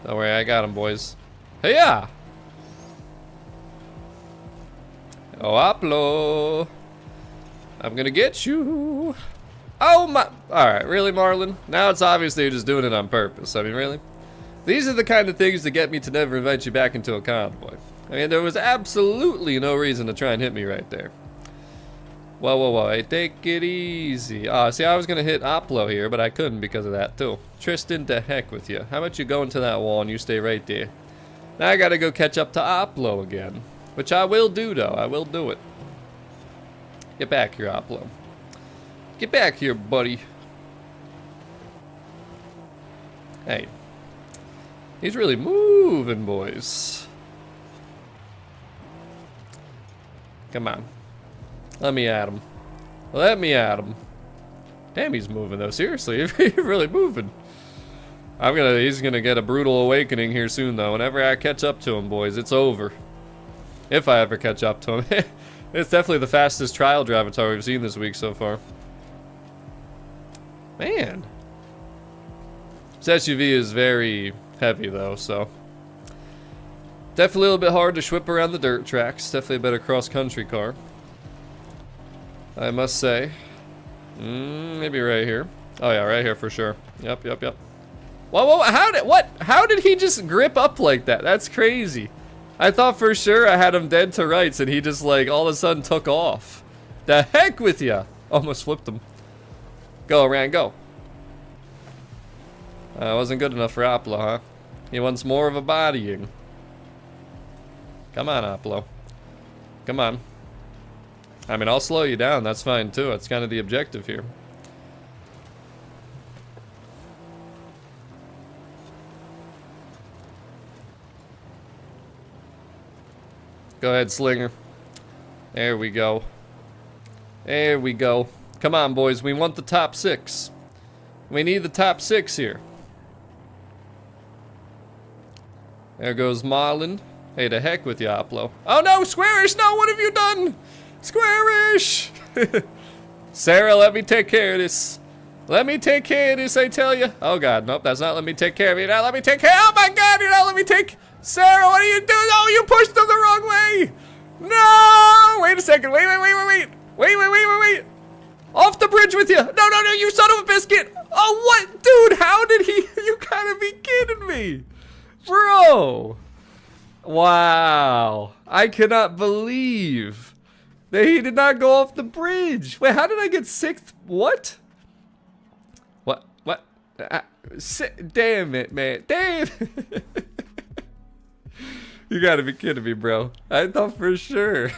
Don't worry, I got him, boys. Hey, yeah. Oh, Aplo. I'm gonna get you. Oh my. Alright, really, Marlon? Now it's obviously you're just doing it on purpose. I mean, really? These are the kind of things that get me to never invite you back into a convoy. I mean, there was absolutely no reason to try and hit me right there. Whoa, whoa, whoa. Hey, take it easy. See, I was gonna hit Oplo here, but I couldn't because of that, too. Tristan, to heck with you. How about you go into that wall and you stay right there? Now I gotta go catch up to Oplo again. Which I will do, though. I will do it. Get back here, Oplo. Get back here, buddy. Hey. He's really moving, boys. Come on. Let me at him. Let me at him. Damn, he's moving, though. Seriously, he's really moving. He's gonna get a brutal awakening here soon, though. Whenever I catch up to him, boys, it's over. If I ever catch up to him. It's definitely the fastest trial Drivatar we've seen this week so far. Man. This SUV is very heavy, though, so. Definitely a little bit hard to whip around the dirt tracks. Definitely a better cross-country car. I must say. Maybe right here. Oh, yeah, right here for sure. Yep, yep, yep. Whoa, whoa, how did he just grip up like that? That's crazy. I thought for sure I had him dead to rights and he just like all of a sudden took off. The heck with ya! Almost flipped him. Go, Rand, go. Wasn't good enough for Oplo, huh? He wants more of a bodying. Come on, Oplo. Come on. I mean, I'll slow you down. That's fine, too. That's kind of the objective here. Go ahead, Slinger. There we go. There we go. Come on, boys. We want the top 6. We need the top 6 here. There goes Marlon. Hey, to heck with you, Oplo. Oh, no! Squarish! No! What have you done? Squarish! Sarah, let me take care of this. Let me take care of this, I tell you. Oh, God. Nope, that's not let me take care of you. Now let me take care. Oh, my God! You're not let me take... Sarah, what are you doing? Oh, you pushed them the wrong way! No! Wait a second. Wait. Off the bridge with you. No, you son of a biscuit. Oh, what? Dude, how did he... You gotta be kidding me. Bro. Wow. I cannot believe that he did not go off the bridge. Wait, how did I get 6th? What? What? Damn it, man. Damn. You gotta be kidding me, bro. I thought for sure.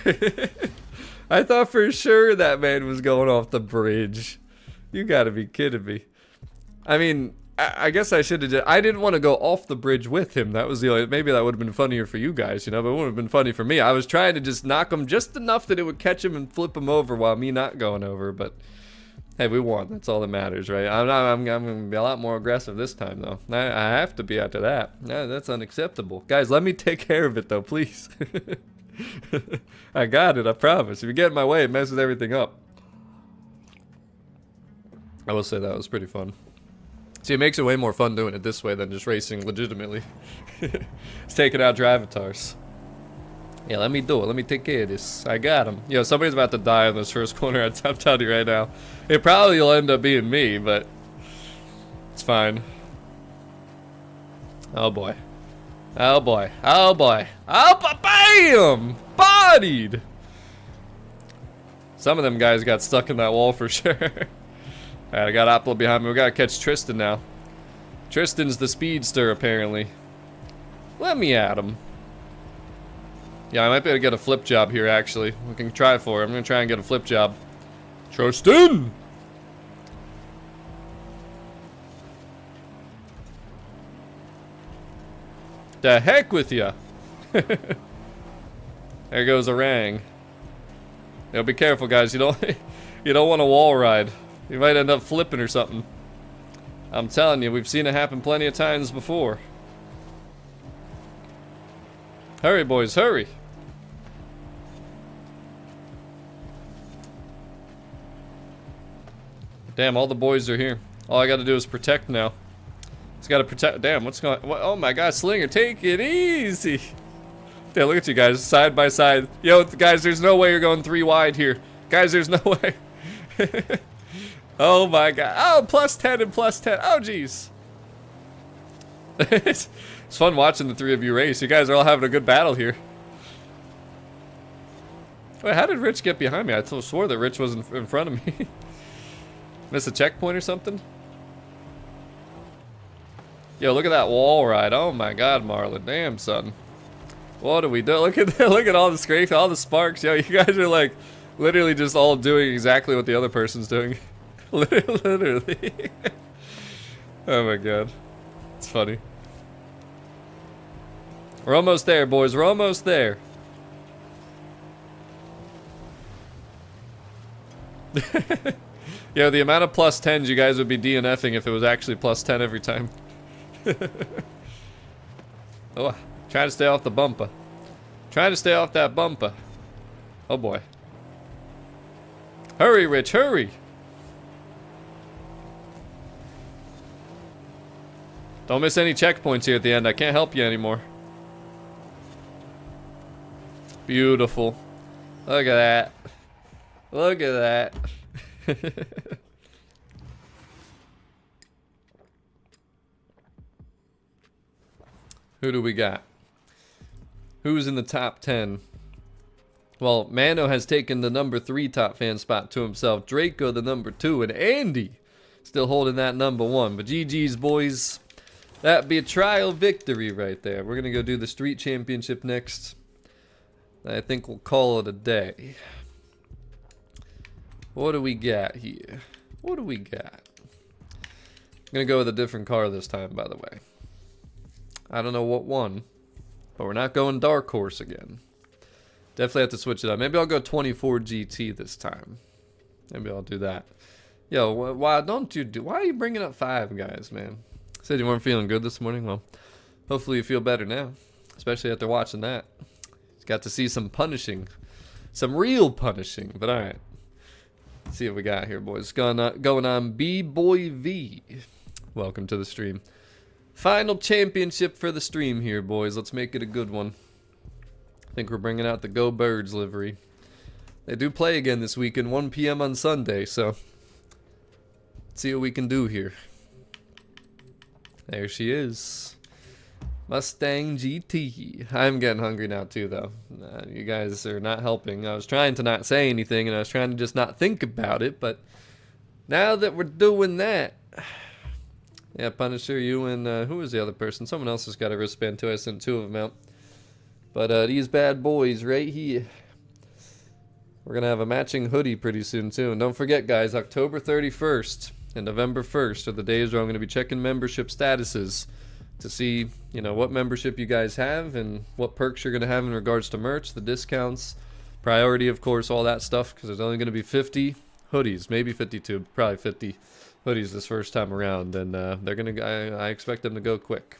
I thought for sure that man was going off the bridge. You gotta be kidding me. I mean, I guess I should have just... I didn't want to go off the bridge with him. That was the only... Maybe that would have been funnier for you guys, you know, but it wouldn't have been funny for me. I was trying to just knock him just enough that it would catch him and flip him over while me not going over, but... Hey, we won. That's all that matters, right? I'm gonna be a lot more aggressive this time, though. I have to be after that. No, that's unacceptable. Guys, let me take care of it, though, please. I got it, I promise. If you get in my way, it messes everything up. I will say that was pretty fun. See, it makes it way more fun doing it this way than just racing legitimately. It's taking out Drivatars. Yeah, let me do it. Let me take care of this. I got him. Yo, somebody's about to die in this first corner. I'm telling you right now. It probably will end up being me, but it's fine. Oh boy. Oh boy. Oh boy. Oh, bam! Bodied! Some of them guys got stuck in that wall for sure. Alright, I got Apple behind me. We gotta catch Tristan now. Tristan's the speedster, apparently. Let me at him. Yeah, I might be able to get a flip job here, actually. We can try for it. I'm gonna try and get a flip job. Tristan! The heck with ya! There goes a rang. Yo, be careful, guys. You don't want a wall ride. You might end up flipping or something. I'm telling you, we've seen it happen plenty of times before. Hurry, boys, hurry! Damn, all the boys are here. All I gotta do is protect now. Just gotta protect. Damn, what's going on? Oh my god, Slinger, take it easy! Damn, look at you guys, side by side. Yo, guys, there's no way you're going 3 wide here. Guys, there's no way. Oh my god. Oh, plus 10 and plus 10. Oh, jeez. It's fun watching the 3 of you race. You guys are all having a good battle here. Wait, how did Rich get behind me? I swore that Rich was in front of me. Miss a checkpoint or something? Yo, look at that wall ride. Oh my god, Marlon. Damn, son. What do we do? Look at look at all the scrapes, all the sparks. Yo, you guys are like literally just all doing exactly what the other person's doing. Literally. Oh my god. It's funny. We're almost there, boys. We're almost there. Yo, the amount of plus 10s you guys would be DNFing if it was actually plus 10 every time. Oh, trying to stay off the bumper. Trying to stay off that bumper. Oh boy. Hurry, Rich, hurry! Don't miss any checkpoints here at the end. I can't help you anymore. Beautiful. Look at that. Look at that. Who do we got? Who's in the top 10? Well, Mano has taken the number 3 top fan spot to himself. Draco the number 2, and Andy still holding that number 1. But GG's, boys. That'd be a trial victory right there. We're gonna go do the street championship next. I think we'll call it a day. What do we got here? What do we got? I'm gonna go with a different car this time, by the way. I don't know what one, but we're not going Dark Horse again. Definitely have to switch it up. Maybe I'll go 24 GT this time. Maybe I'll do that. Yo, why don't you do? Why are you bringing up 5 guys, man? Said you weren't feeling good this morning. Well, hopefully you feel better now, especially after watching that. Got to see some punishing, some real punishing. But all right. Let's see what we got here, boys. Going on B-Boy V. Welcome to the stream. Final championship for the stream here, boys. Let's make it a good one. I think we're bringing out the Go Birds livery. They do play again this weekend, 1 p.m. on Sunday, so let's see what we can do here. There she is. Mustang GT. I'm getting hungry now too, though. You guys are not helping. I was trying to not say anything, and I was trying to just not think about it, but now that we're doing that... Yeah, Punisher, you and, who was the other person? Someone else has got a wristband too. I sent 2 of them out. But, these bad boys right here. We're gonna have a matching hoodie pretty soon too. And don't forget, guys, October 31st and November 1st are the days where I'm gonna be checking membership statuses to see, you know, what membership you guys have and what perks you're gonna have in regards to merch, the discounts, priority, of course, all that stuff, because there's only gonna be 50 hoodies, maybe 52, probably 50 hoodies this first time around, and they're gonna. I expect them to go quick,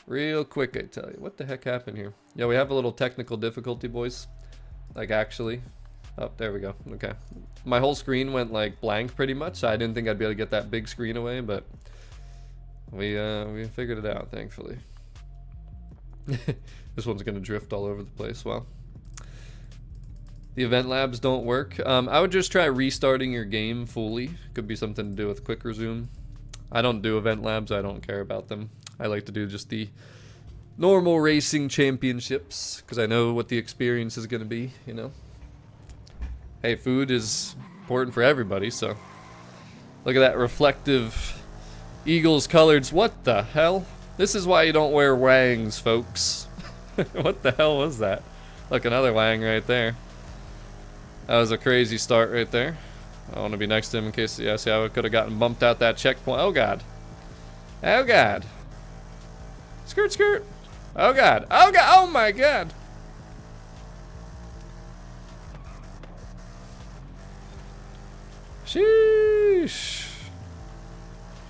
real quick. I tell you. What the heck happened here? Yeah, we have a little technical difficulty, boys. Like actually. Oh, there we go. Okay, my whole screen went like blank pretty much. So I didn't think I'd be able to get that big screen away, but we figured it out, thankfully. This one's gonna drift all over the place. Well, the event labs don't work. I would just try restarting your game fully. Could be something to do with quick resume. I don't do event labs. I don't care about them. I like to do just the normal racing championships because I know what the experience is gonna be, you know. Hey, food is important for everybody, so look at that reflective Eagles colors. What the hell? This is why you don't wear wangs, folks. What the hell was that? Look, another wang right there. That was a crazy start right there. I want to be next to him in case, yeah, see, I could have gotten bumped out that checkpoint. Oh, God. Oh, God. Skirt, skirt. Oh, God. Oh, God. Oh, my God. Sheesh.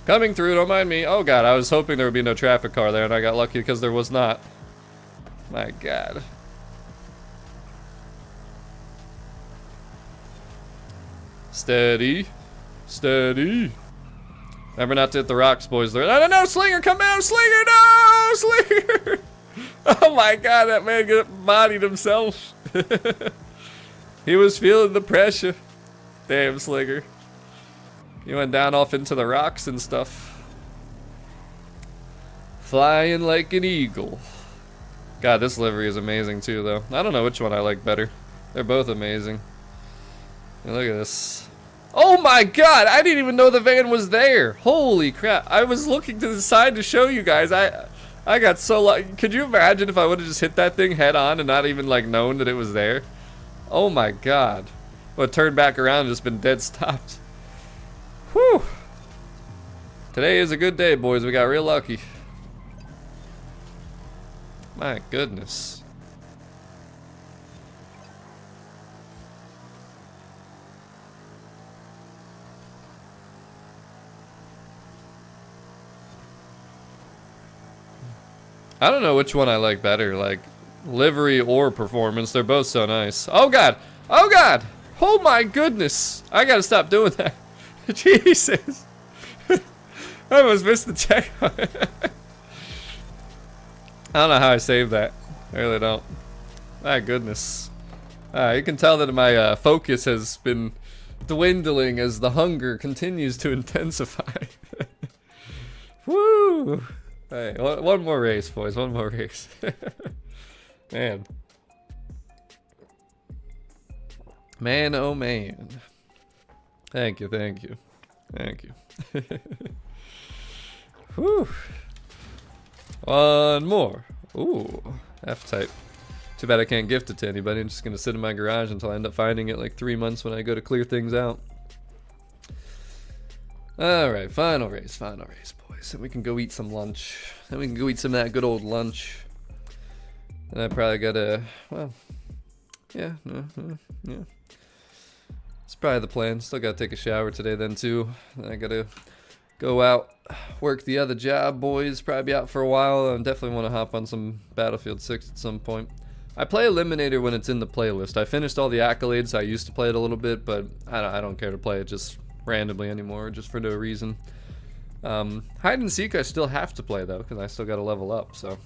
Coming through, don't mind me. Oh, God, I was hoping there would be no traffic car there, and I got lucky because there was not. My God. Steady. Steady. Remember not to hit the rocks, boys. No, no, no, Slinger, come down, Slinger, no, Slinger. Oh, my God, that man bodied himself. He was feeling the pressure. Damn, Slinger. He went down off into the rocks and stuff. Flying like an eagle. God, this livery is amazing too, though. I don't know which one I like better. They're both amazing. And look at this. Oh my God! I didn't even know the van was there. Holy crap! I was looking to the side to show you guys. I got so lucky. Could you imagine if I would have just hit that thing head on and not even like known that it was there? Oh my God! Well, it turned back around and just been dead stopped. Whew. Today is a good day, boys. We got real lucky. My goodness. I don't know which one I like better, like livery or performance. They're both so nice. Oh God! Oh God! Oh my goodness! I gotta stop doing that. Jesus! I almost missed the check. I don't know how I saved that. I really don't. My goodness. You can tell that my focus has been dwindling as the hunger continues to intensify. Woo! Hey, one more race, boys. One more race. Man. Man, oh man. Thank you, thank you. Thank you. Whew. One more. Ooh, F-type. Too bad I can't gift it to anybody. I'm just gonna sit in my garage until I end up finding it like 3 months when I go to clear things out. Alright, final race, boys. And we can go eat some lunch. Then we can go eat some of that good old lunch. And I probably gotta, well, yeah, yeah. It's probably the plan. Still gotta take a shower today then too. I gotta go out, work the other job, boys. Probably be out for a while. I definitely want to hop on some Battlefield 6 at some point. I play Eliminator when it's in the playlist. I finished all the accolades. I used to play it a little bit, but I don't care to play it just randomly anymore, just for no reason. Hide and seek I still have to play though, because I still gotta level up, so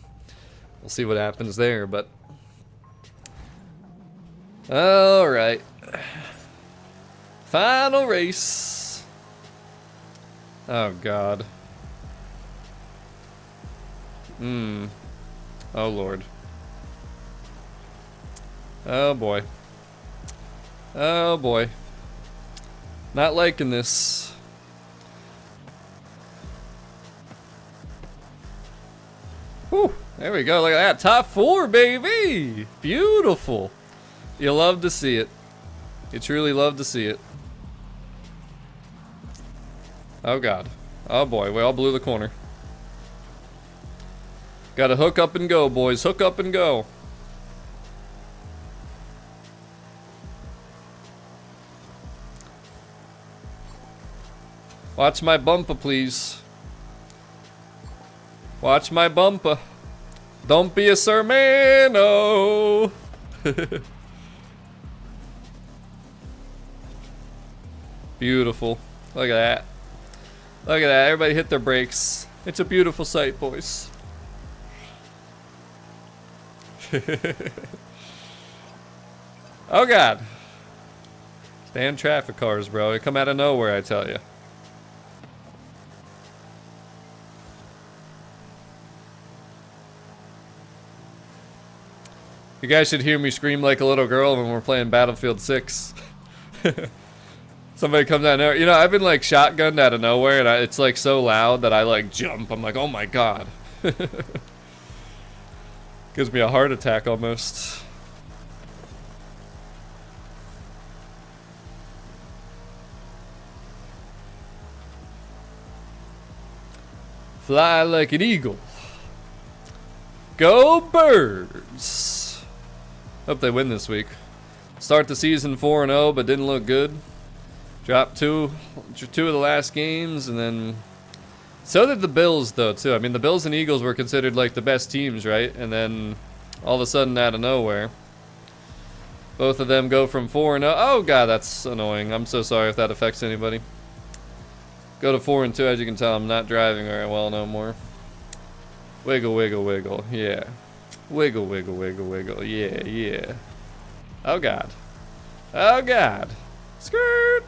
we'll see what happens there, but alright. Final race. Oh God. Oh Lord. Oh boy. Oh boy. Not liking this. Whew, there we go. Look at that. Top 4, baby. Beautiful. You love to see it. You truly love to see it. Oh God. Oh boy, we all blew the corner. Gotta hook up and go, boys. Hook up and go. Watch my bumper, please. Watch my bumper. Don't be a Sermano. Beautiful. Look at that. Look at that. Everybody hit their brakes. It's a beautiful sight, boys. Oh, God. Damn traffic cars, bro. They come out of nowhere, I tell you. You guys should hear me scream like a little girl when we're playing Battlefield 6. Somebody comes out of nowhere. You know, I've been like shotgunned out of nowhere, and it's like so loud that I like jump. I'm like, oh my God. Gives me a heart attack almost. Fly like an eagle. Go Birds. Hope they win this week. Start the season 4-0, but didn't look good. Dropped two of the last games, and then so did the Bills, though, too. I mean, the Bills and Eagles were considered like the best teams, right? And then all of a sudden, out of nowhere, both of them go from 4-0. Oh God, that's annoying. I'm so sorry if that affects anybody. Go to 4-2. As you can tell, I'm not driving very well no more. Wiggle, wiggle, wiggle. Yeah. Wiggle, wiggle, wiggle, wiggle. Yeah, yeah. Oh God. Oh God. Skirt.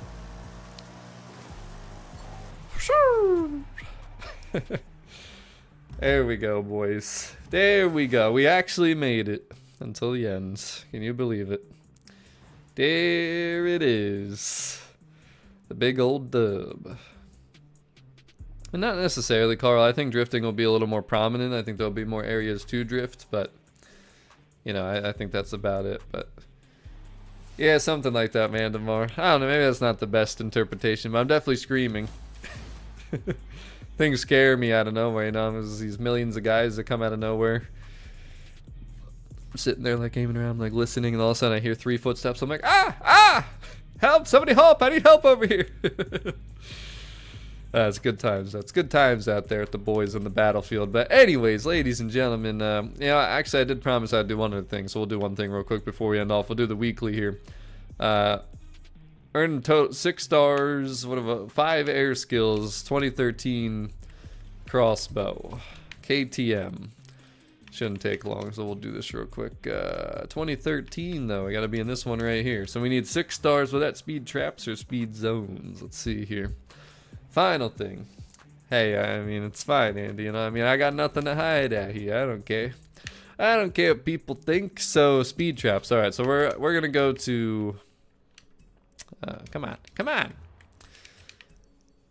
There we go, boys. There we go. We actually made it until the end. Can you believe it? There it is. The big old dub. And not necessarily, Carl. I think drifting will be a little more prominent. I think there'll be more areas to drift, but you know, I think that's about it. But yeah, something like that, man, tomorrow. I don't know, maybe that's not the best interpretation, but I'm definitely screaming. Things scare me out of nowhere, you know. There's these millions of guys that come out of nowhere. I'm sitting there like aiming around, like listening, and all of a sudden I hear 3 footsteps. I'm like, ah, help, somebody help, I need help over here. That's good times. That's good times out there at the boys on the battlefield. But anyways, ladies and gentlemen, you know, actually I did promise I'd do one other thing, so we'll do one thing real quick before we end off. We'll do the weekly here. Earned total 6 stars, 5 air skills, 2013 crossbow, KTM. Shouldn't take long, so we'll do this real quick. 2013 though, I gotta be in this one right here. So we need 6 stars with that speed traps or speed zones. Let's see here. Final thing. Hey, I mean, it's fine, Andy, you know, I mean, I got nothing to hide at here. I don't care. I don't care what people think. So speed traps. All right, so we're gonna go to come on.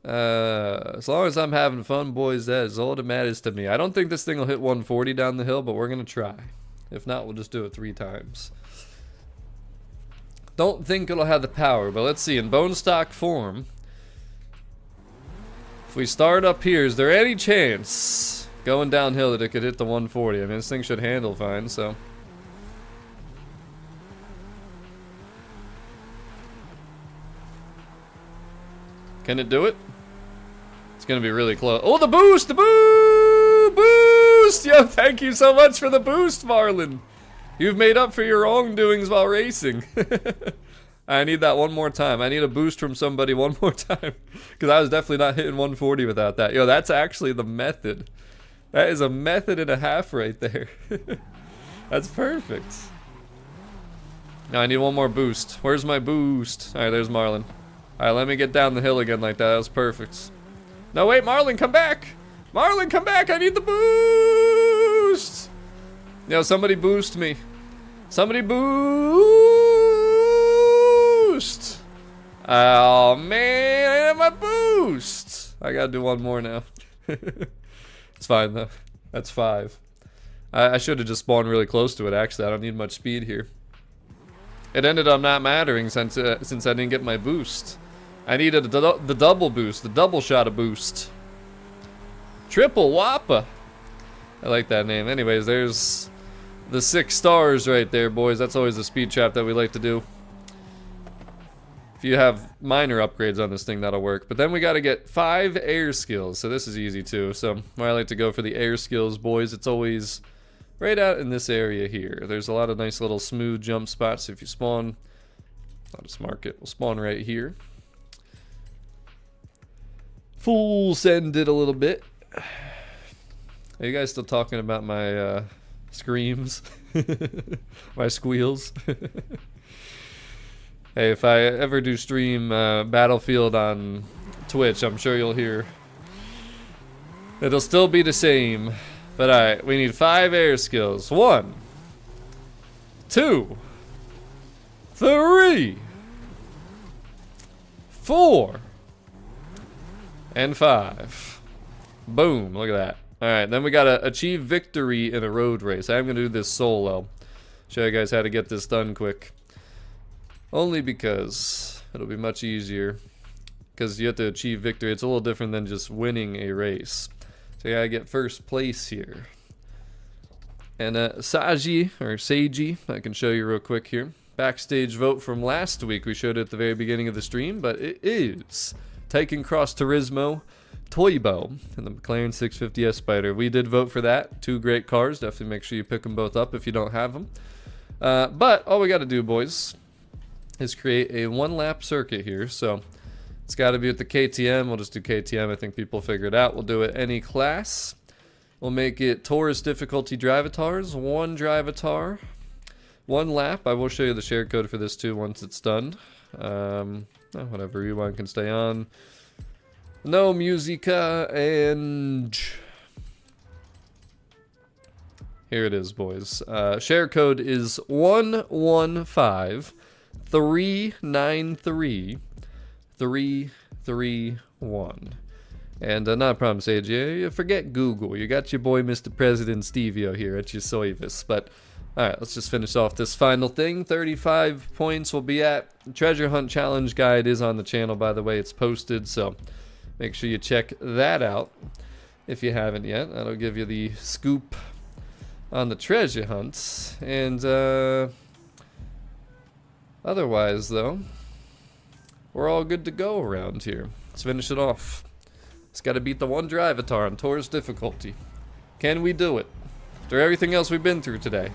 As long as I'm having fun, boys, that is all that matters to me. I don't think this thing will hit 140 down the hill, but we're gonna try. If not, we'll just do it 3 times. Don't think it'll have the power, but let's see. In bone stock form, if we start up here, is there any chance going downhill that it could hit the 140? I mean, this thing should handle fine, so. Can it do it? It's gonna be really close. Oh, the boost! The boost! Yo, thank you so much for the boost, Marlon. You've made up for your wrongdoings while racing. I need that one more time. I need a boost from somebody one more time. Because I was definitely not hitting 140 without that. Yo, that's actually the method. That is a method and a half right there. That's perfect. Now I need one more boost. Where's my boost? Alright, there's Marlon. Alright, let me get down the hill again like that. That was perfect. No, wait, Marlon, come back! Marlon, come back! I need the boost! Yo, somebody boost me. Somebody boost! Oh, man, I have my boost! I gotta do one more now. It's fine, though. That's 5. I should have just spawned really close to it, actually. I don't need much speed here. It ended up not mattering since I didn't get my boost. I needed the double boost, the double shot of boost. Triple Wappa. I like that name. Anyways, there's the 6 stars right there, boys. That's always the speed trap that we like to do. If you have minor upgrades on this thing, that'll work. But then we got to get 5 air skills. So this is easy too. So I like to go for the air skills, boys. It's always right out in this area here. There's a lot of nice little smooth jump spots. If you spawn, I'll just mark it. We'll spawn right here. Full send it a little bit. Are you guys still talking about my screams? My squeals? Hey, if I ever do stream Battlefield on Twitch, I'm sure you'll hear. It'll still be the same. But alright, we need 5 air skills. 1, 2, 3, 4, and 5. Boom, look at that. Alright, then we gotta achieve victory in a road race. I'm gonna do this solo. Show you guys how to get this done quick. Only because it'll be much easier. Because you have to achieve victory. It's a little different than just winning a race. So you gotta get first place here. And Saji, or Seiji, I can show you real quick here. Backstage vote from last week. We showed it at the very beginning of the stream, but it is Taken Cross Turismo Toibo and the McLaren 650S Spider. We did vote for that. 2 great cars. Definitely make sure you pick them both up if you don't have them. But all we got to do, boys, is create a 1-lap circuit here. So it's got to be with the KTM. We'll just do KTM. I think people figure it out. We'll do it any class. We'll make it Taurus difficulty drivatars. 1 drivatar. 1 lap. I will show you the share code for this too once it's done. Whatever, rewind can stay on. No musica, and here it is, boys. Share code is 11539331. And not a problem, Sage. You forget Google. You got your boy Mr. President Stevio here at your service. But alright, let's just finish off this final thing. 35 points will be at. The treasure hunt challenge guide is on the channel, by the way. It's posted, so make sure you check that out if you haven't yet. That'll give you the scoop on the treasure hunts. And otherwise, though, we're all good to go around here. Let's finish it off. It's got to beat the 1 drivatar on Taurus difficulty. Can we do it? After everything else we've been through today.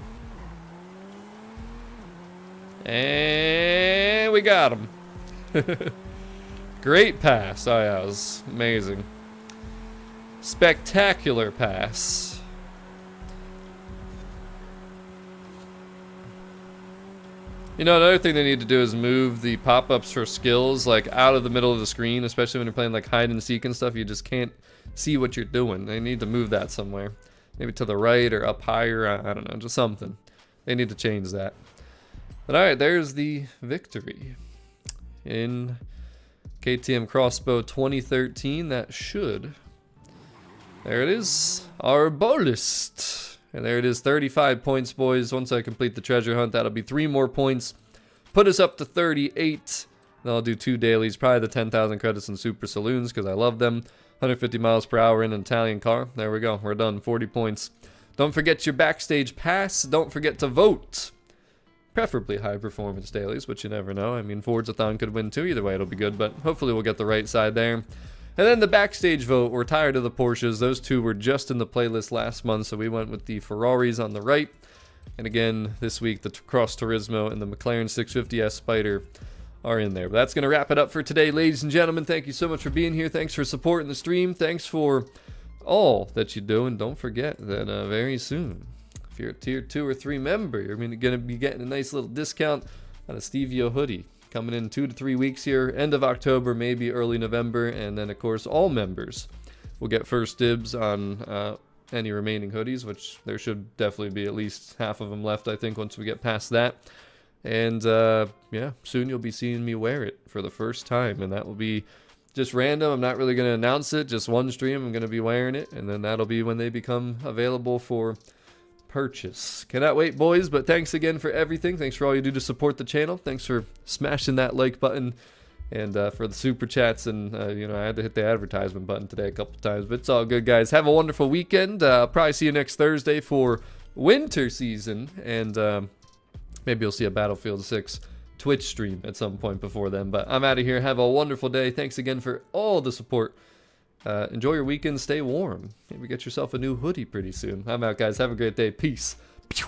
And we got him. Great pass. Oh yeah, it was amazing. Spectacular pass. You know, another thing they need to do is move the pop-ups for skills like out of the middle of the screen, especially when you're playing like hide and seek and stuff. You just can't see what you're doing. They need to move that somewhere. Maybe to the right or up higher. I don't know, just something. They need to change that. But alright, there's the victory in KTM Crossbow 2013. That should. There it is. Our bolist. And there it is, 35 points, boys. Once I complete the treasure hunt, that'll be 3 more points. Put us up to 38. Then I'll do 2 dailies, probably the 10,000 credits in Super Saloons, because I love them. 150 miles per hour in an Italian car. There we go, we're done, 40 points. Don't forget your Backstage pass. Don't forget to vote. Preferably high performance dailies, but you never know. I mean, Forza-thon could win too. Either way, it'll be good, but hopefully we'll get the right side there. And then the Backstage vote, we're tired of the Porsches. Those 2 were just in the playlist last month, so we went with the Ferraris on the right. And again, this week, the Cross Turismo and the McLaren 650S Spider are in there. But that's going to wrap it up for today, ladies and gentlemen. Thank you so much for being here. Thanks for supporting the stream. Thanks for all that you do. And don't forget that very soon, if you're a tier 2 or 3 member, you're going to be getting a nice little discount on a Stevio hoodie. Coming in 2 to 3 weeks here, end of October, maybe early November, and then of course all members will get first dibs on any remaining hoodies, which there should definitely be at least half of them left, I think, once we get past that. And yeah, soon you'll be seeing me wear it for the first time, and that will be just random. I'm not really going to announce it, just one stream I'm going to be wearing it, and then that'll be when they become available for purchase. Cannot wait, boys. But thanks again for everything. Thanks for all you do to support the channel. Thanks for smashing that like button, and for the super chats. And you know, I had to hit the advertisement button today a couple times, but it's all good, guys. Have a wonderful weekend. I'll probably see you next Thursday for winter season, and maybe you'll see a Battlefield 6 Twitch stream at some point before then. But I'm out of here. Have a wonderful day. Thanks again for all the support. Enjoy your weekend. Stay warm. Maybe get yourself a new hoodie pretty soon. I'm out, guys. Have a great day. Peace. Pew.